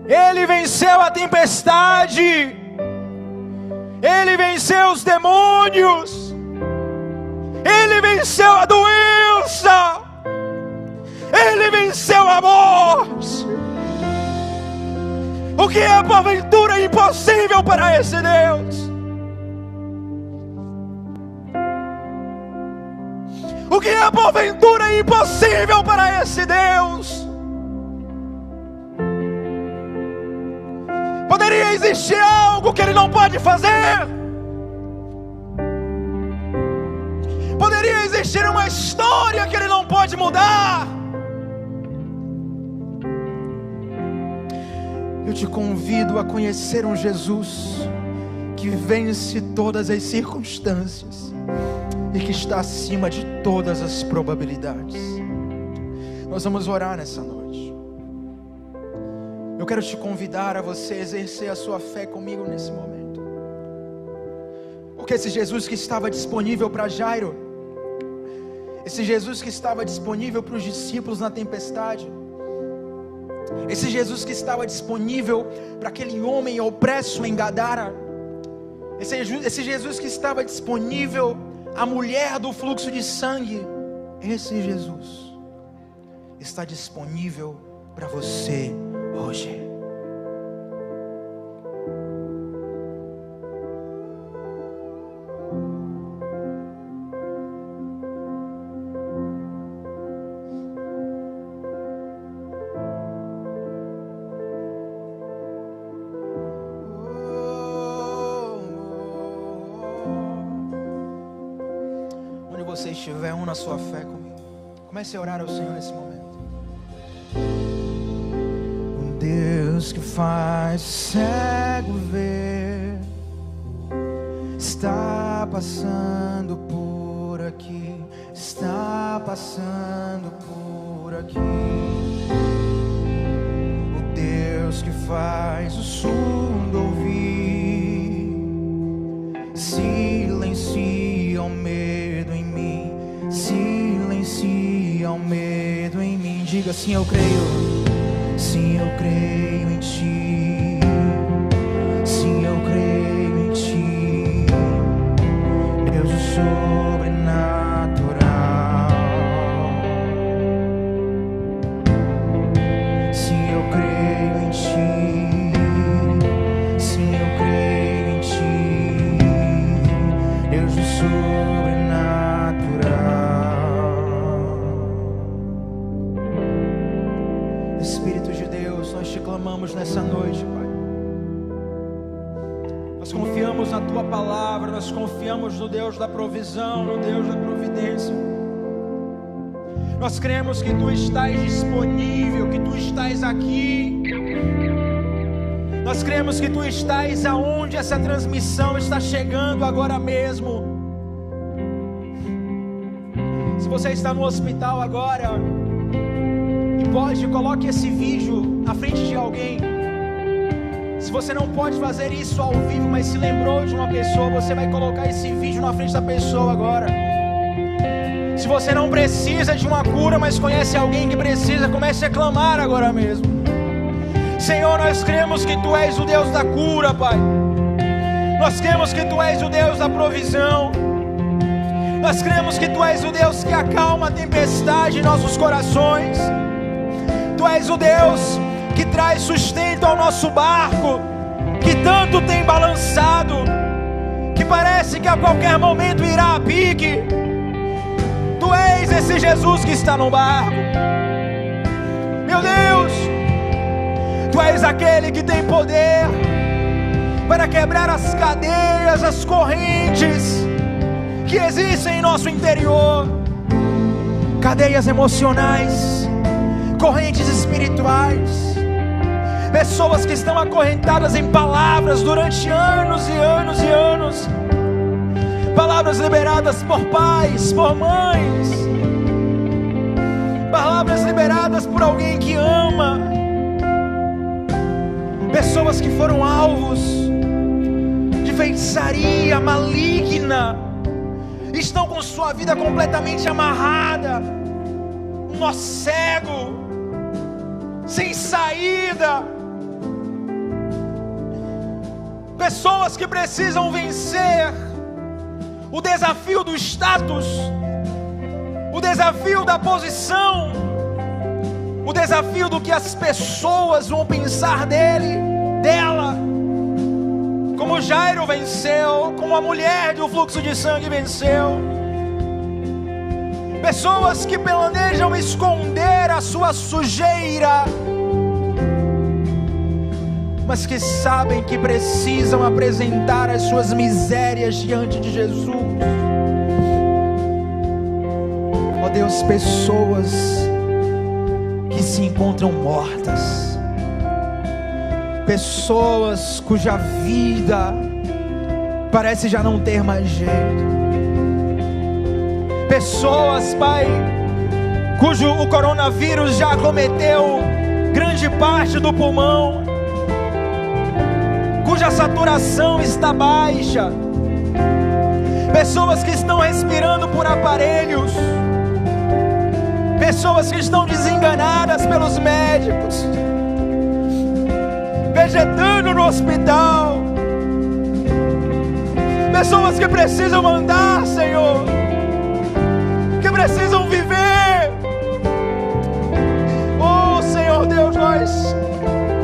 Ele venceu a tempestade, ele venceu os demônios, ele venceu a doença, ele venceu a morte. O que é porventura impossível para esse Deus? O que é porventura impossível para esse Deus? Poderia existir algo que Ele não pode fazer? Poderia existir uma história que Ele não pode mudar? Eu te convido a conhecer um Jesus que vence todas as circunstâncias e que está acima de todas as probabilidades. Nós vamos orar nessa noite. Eu quero te convidar a você exercer a sua fé comigo nesse momento, porque esse Jesus que estava disponível para Jairo, esse Jesus que estava disponível para os discípulos na tempestade, esse Jesus que estava disponível para aquele homem opresso em Gadara, esse Jesus que estava disponível à mulher do fluxo de sangue, esse Jesus está disponível para você hoje. Você estiver, una a sua fé comigo. Comece a orar ao Senhor nesse momento. O Deus que faz cego ver está passando por aqui, está passando por aqui. O Deus que faz o surdo ouvir, silencia o medo em mim, silencia o medo em mim. Diga: sim, eu creio, sim, eu creio em ti, sim, eu creio em ti, Deus do sobrenatural. Sim, eu creio em ti, sim, eu creio em ti, Deus do sobrenatural. Espírito de Deus, nós te clamamos nessa noite, Pai. Nós confiamos na Tua palavra, nós confiamos no Deus da provisão, no Deus da providência. Nós cremos que Tu estás disponível, que Tu estás aqui. Nós cremos que Tu estás aonde essa transmissão está chegando agora mesmo. Se você está no hospital agora e pode, coloque esse vídeo à frente de alguém. Se você não pode fazer isso ao vivo, mas se lembrou de uma pessoa, você vai colocar esse vídeo na frente da pessoa agora. Se você não precisa de uma cura, mas conhece alguém que precisa, comece a clamar agora mesmo. Senhor, nós cremos que Tu és o Deus da cura, Pai. Nós cremos que Tu és o Deus da provisão. Nós cremos que Tu és o Deus que acalma a tempestade em nossos corações. Tu és o Deus que traz sustento ao nosso barco, que tanto tem balançado, que parece que a qualquer momento irá a pique. Tu és esse Jesus que está no barco. Meu Deus, Tu és aquele que tem poder para quebrar as cadeias, as correntes que existem em nosso interior, cadeias emocionais, correntes espirituais, pessoas que estão acorrentadas em palavras durante anos e anos e anos, palavras liberadas por pais, por mães, palavras liberadas por alguém que ama, pessoas que foram alvos de feitiçaria maligna, estão com sua vida completamente amarrada, um nó cego, sem saída. Pessoas que precisam vencer o desafio do status, o desafio da posição, o desafio do que as pessoas vão pensar dele, dela. Como Jairo venceu, como a mulher do fluxo de sangue venceu. Pessoas que planejam esconder a sua sujeira, mas que sabem que precisam apresentar as suas misérias diante de Jesus. Ó Deus, pessoas que se encontram mortas, pessoas cuja vida parece já não ter mais jeito. Pessoas, Pai, cujo o coronavírus já acometeu grande parte do pulmão, cuja saturação está baixa, pessoas que estão respirando por aparelhos, pessoas que estão desenganadas pelos médicos, vegetando no hospital, pessoas que precisam andar, Senhor, que precisam viver. Oh Senhor Deus, nós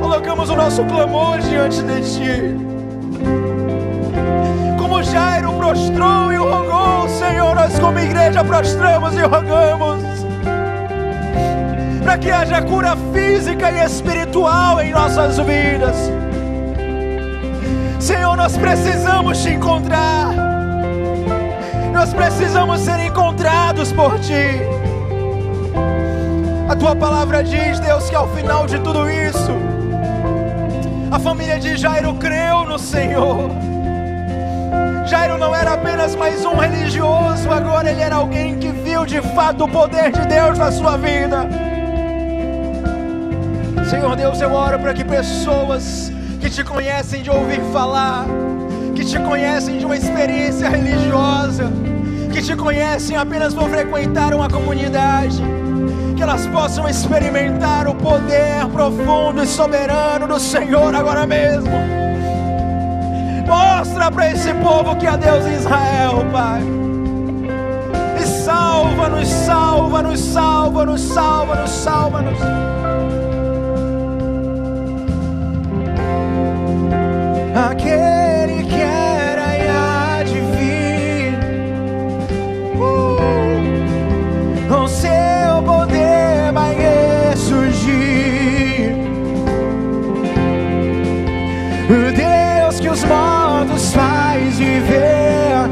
colocamos o nosso clamor diante de Ti. Como Jairo prostrou e rogou, Senhor, nós como igreja prostramos e rogamos para que haja cura física e espiritual em nossas vidas. Senhor, nós precisamos Te encontrar, nós precisamos ser encontrados por Ti. A Tua palavra diz, Deus, que ao final de tudo isso, a família de Jairo creu no Senhor. Jairo não era apenas mais um religioso, agora ele era alguém que viu de fato o poder de Deus na sua vida. Senhor Deus, eu oro para que pessoas que Te conhecem de ouvir falar, que Te conhecem de uma experiência religiosa, que Te conhecem apenas por frequentar uma comunidade, que elas possam experimentar o poder profundo e soberano do Senhor agora mesmo. Mostra para esse povo que há Deus em Israel, Pai, e salva-nos, salva-nos, salva-nos, salva-nos, salva-nos. Aquele que era e há de vir, com seu poder vai ressurgir. O Deus que os mortos faz viver,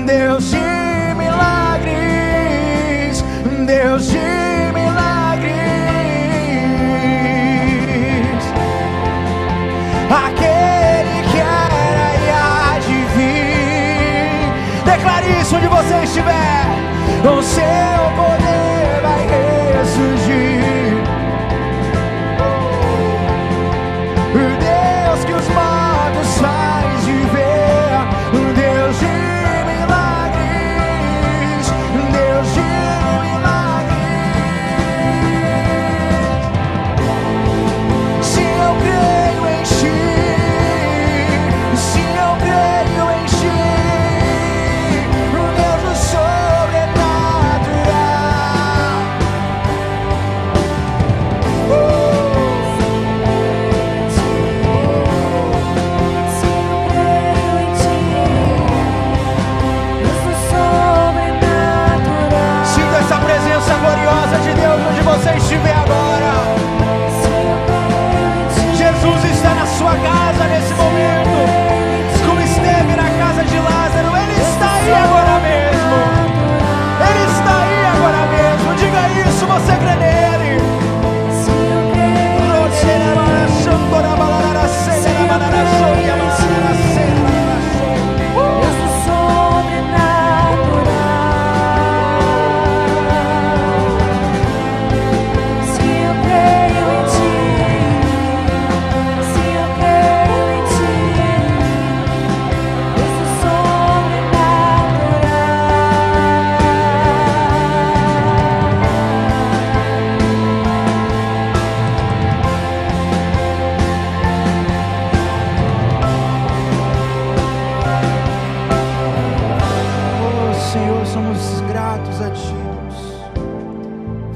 Deus de milagres, Deus de milagres. Aquele que era e há de vir, declare isso onde você estiver, com seu poder vai ressurgir. O Deus que os mortos faz viver, o Deus de milagres, Deus de milagres. Se eu creio em Ti, se eu creio em Ti, o Deus do sobrenatural. Sinta essa presença gloriosa de Deus onde você estiver agora. Jesus está na sua casa nesse momento, como esteve na casa de Lázaro. Ele está aí agora mesmo, Ele está aí agora mesmo. Diga isso, você crê nele.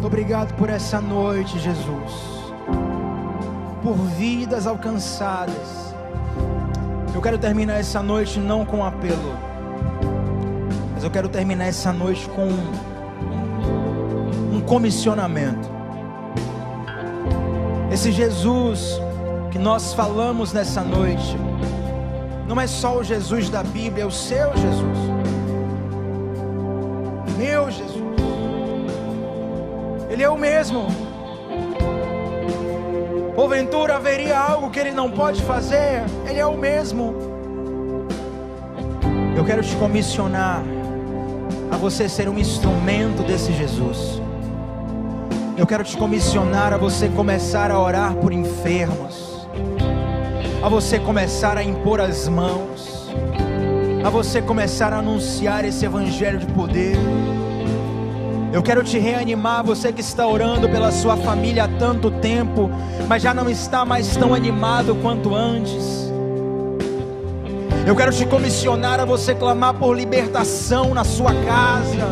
Obrigado por essa noite, Jesus, por vidas alcançadas. Eu quero terminar essa noite não com apelo, mas eu quero terminar essa noite com um comissionamento. Esse Jesus que nós falamos nessa noite não é só o Jesus da Bíblia, é o seu Jesus, meu Jesus. Ele é o mesmo. Porventura haveria algo que Ele não pode fazer? Ele é o mesmo. Eu quero te comissionar a você ser um instrumento desse Jesus. Eu quero te comissionar a você começar a orar por enfermos, a você começar a impor as mãos, a você começar a anunciar esse evangelho de poder. Eu quero te reanimar, você que está orando pela sua família há tanto tempo, mas já não está mais tão animado quanto antes. Eu quero te comissionar a você clamar por libertação na sua casa,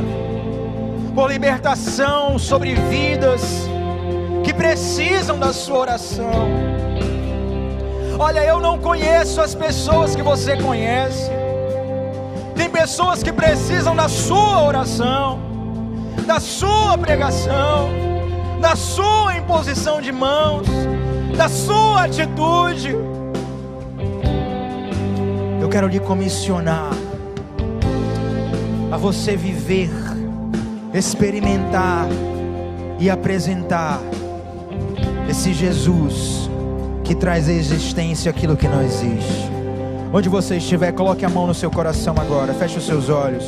por libertação sobre vidas que precisam da sua oração. Olha, eu não conheço as pessoas que você conhece. Tem pessoas que precisam da sua oração, da sua pregação, da sua imposição de mãos, da sua atitude. Eu quero lhe comissionar a você viver, experimentar e apresentar esse Jesus que traz à existência aquilo que não existe. Onde você estiver, coloque a mão no seu coração agora, feche os seus olhos.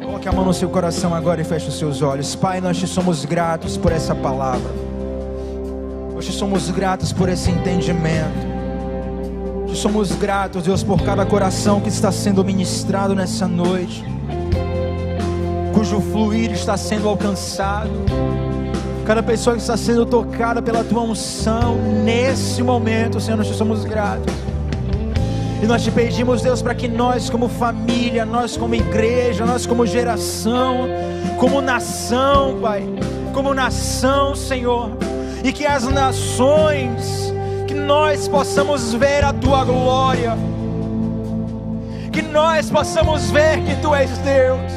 Coloque a mão no seu coração agora e feche os seus olhos. Pai, nós te somos gratos por essa palavra. Nós te somos gratos por esse entendimento. Te somos gratos, Deus, por cada coração que está sendo ministrado nessa noite, cujo fluir está sendo alcançado, cada pessoa que está sendo tocada pela tua unção nesse momento. Senhor, nós te somos gratos. E nós te pedimos, Deus, para que nós como família, nós como igreja, nós como geração, como nação, Pai, como nação, Senhor, e que as nações, que nós possamos ver a tua glória, que nós possamos ver que tu és Deus,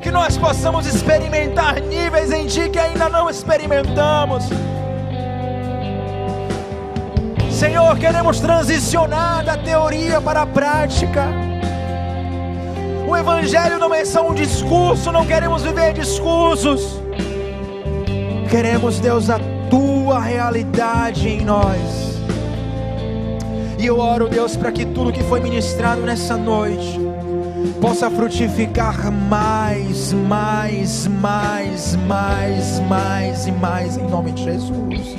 que nós possamos experimentar níveis em ti que ainda não experimentamos. Senhor, queremos transicionar da teoria para a prática. O evangelho não é só um discurso, não queremos viver discursos. Queremos, Deus, a tua realidade em nós. E eu oro, Deus, para que tudo que foi ministrado nessa noite possa frutificar mais, mais, mais, mais, mais e mais, em nome de Jesus.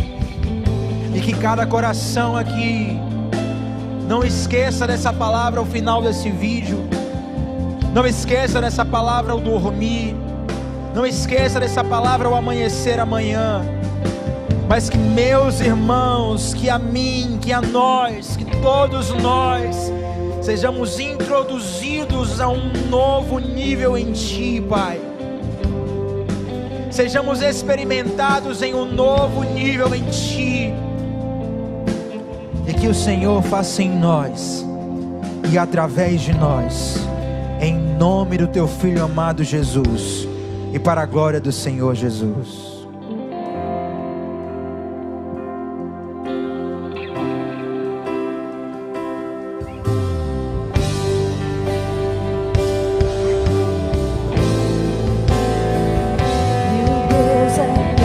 E que cada coração aqui não esqueça dessa palavra ao final desse vídeo. Não esqueça dessa palavra ao dormir. Não esqueça dessa palavra ao amanhecer amanhã. Mas que meus irmãos, que a mim, que a nós, que todos nós sejamos introduzidos a um novo nível em ti, Pai. Sejamos experimentados em um novo nível em ti. E que o Senhor faça em nós e através de nós, em nome do teu Filho amado Jesus, e para a glória do Senhor Jesus.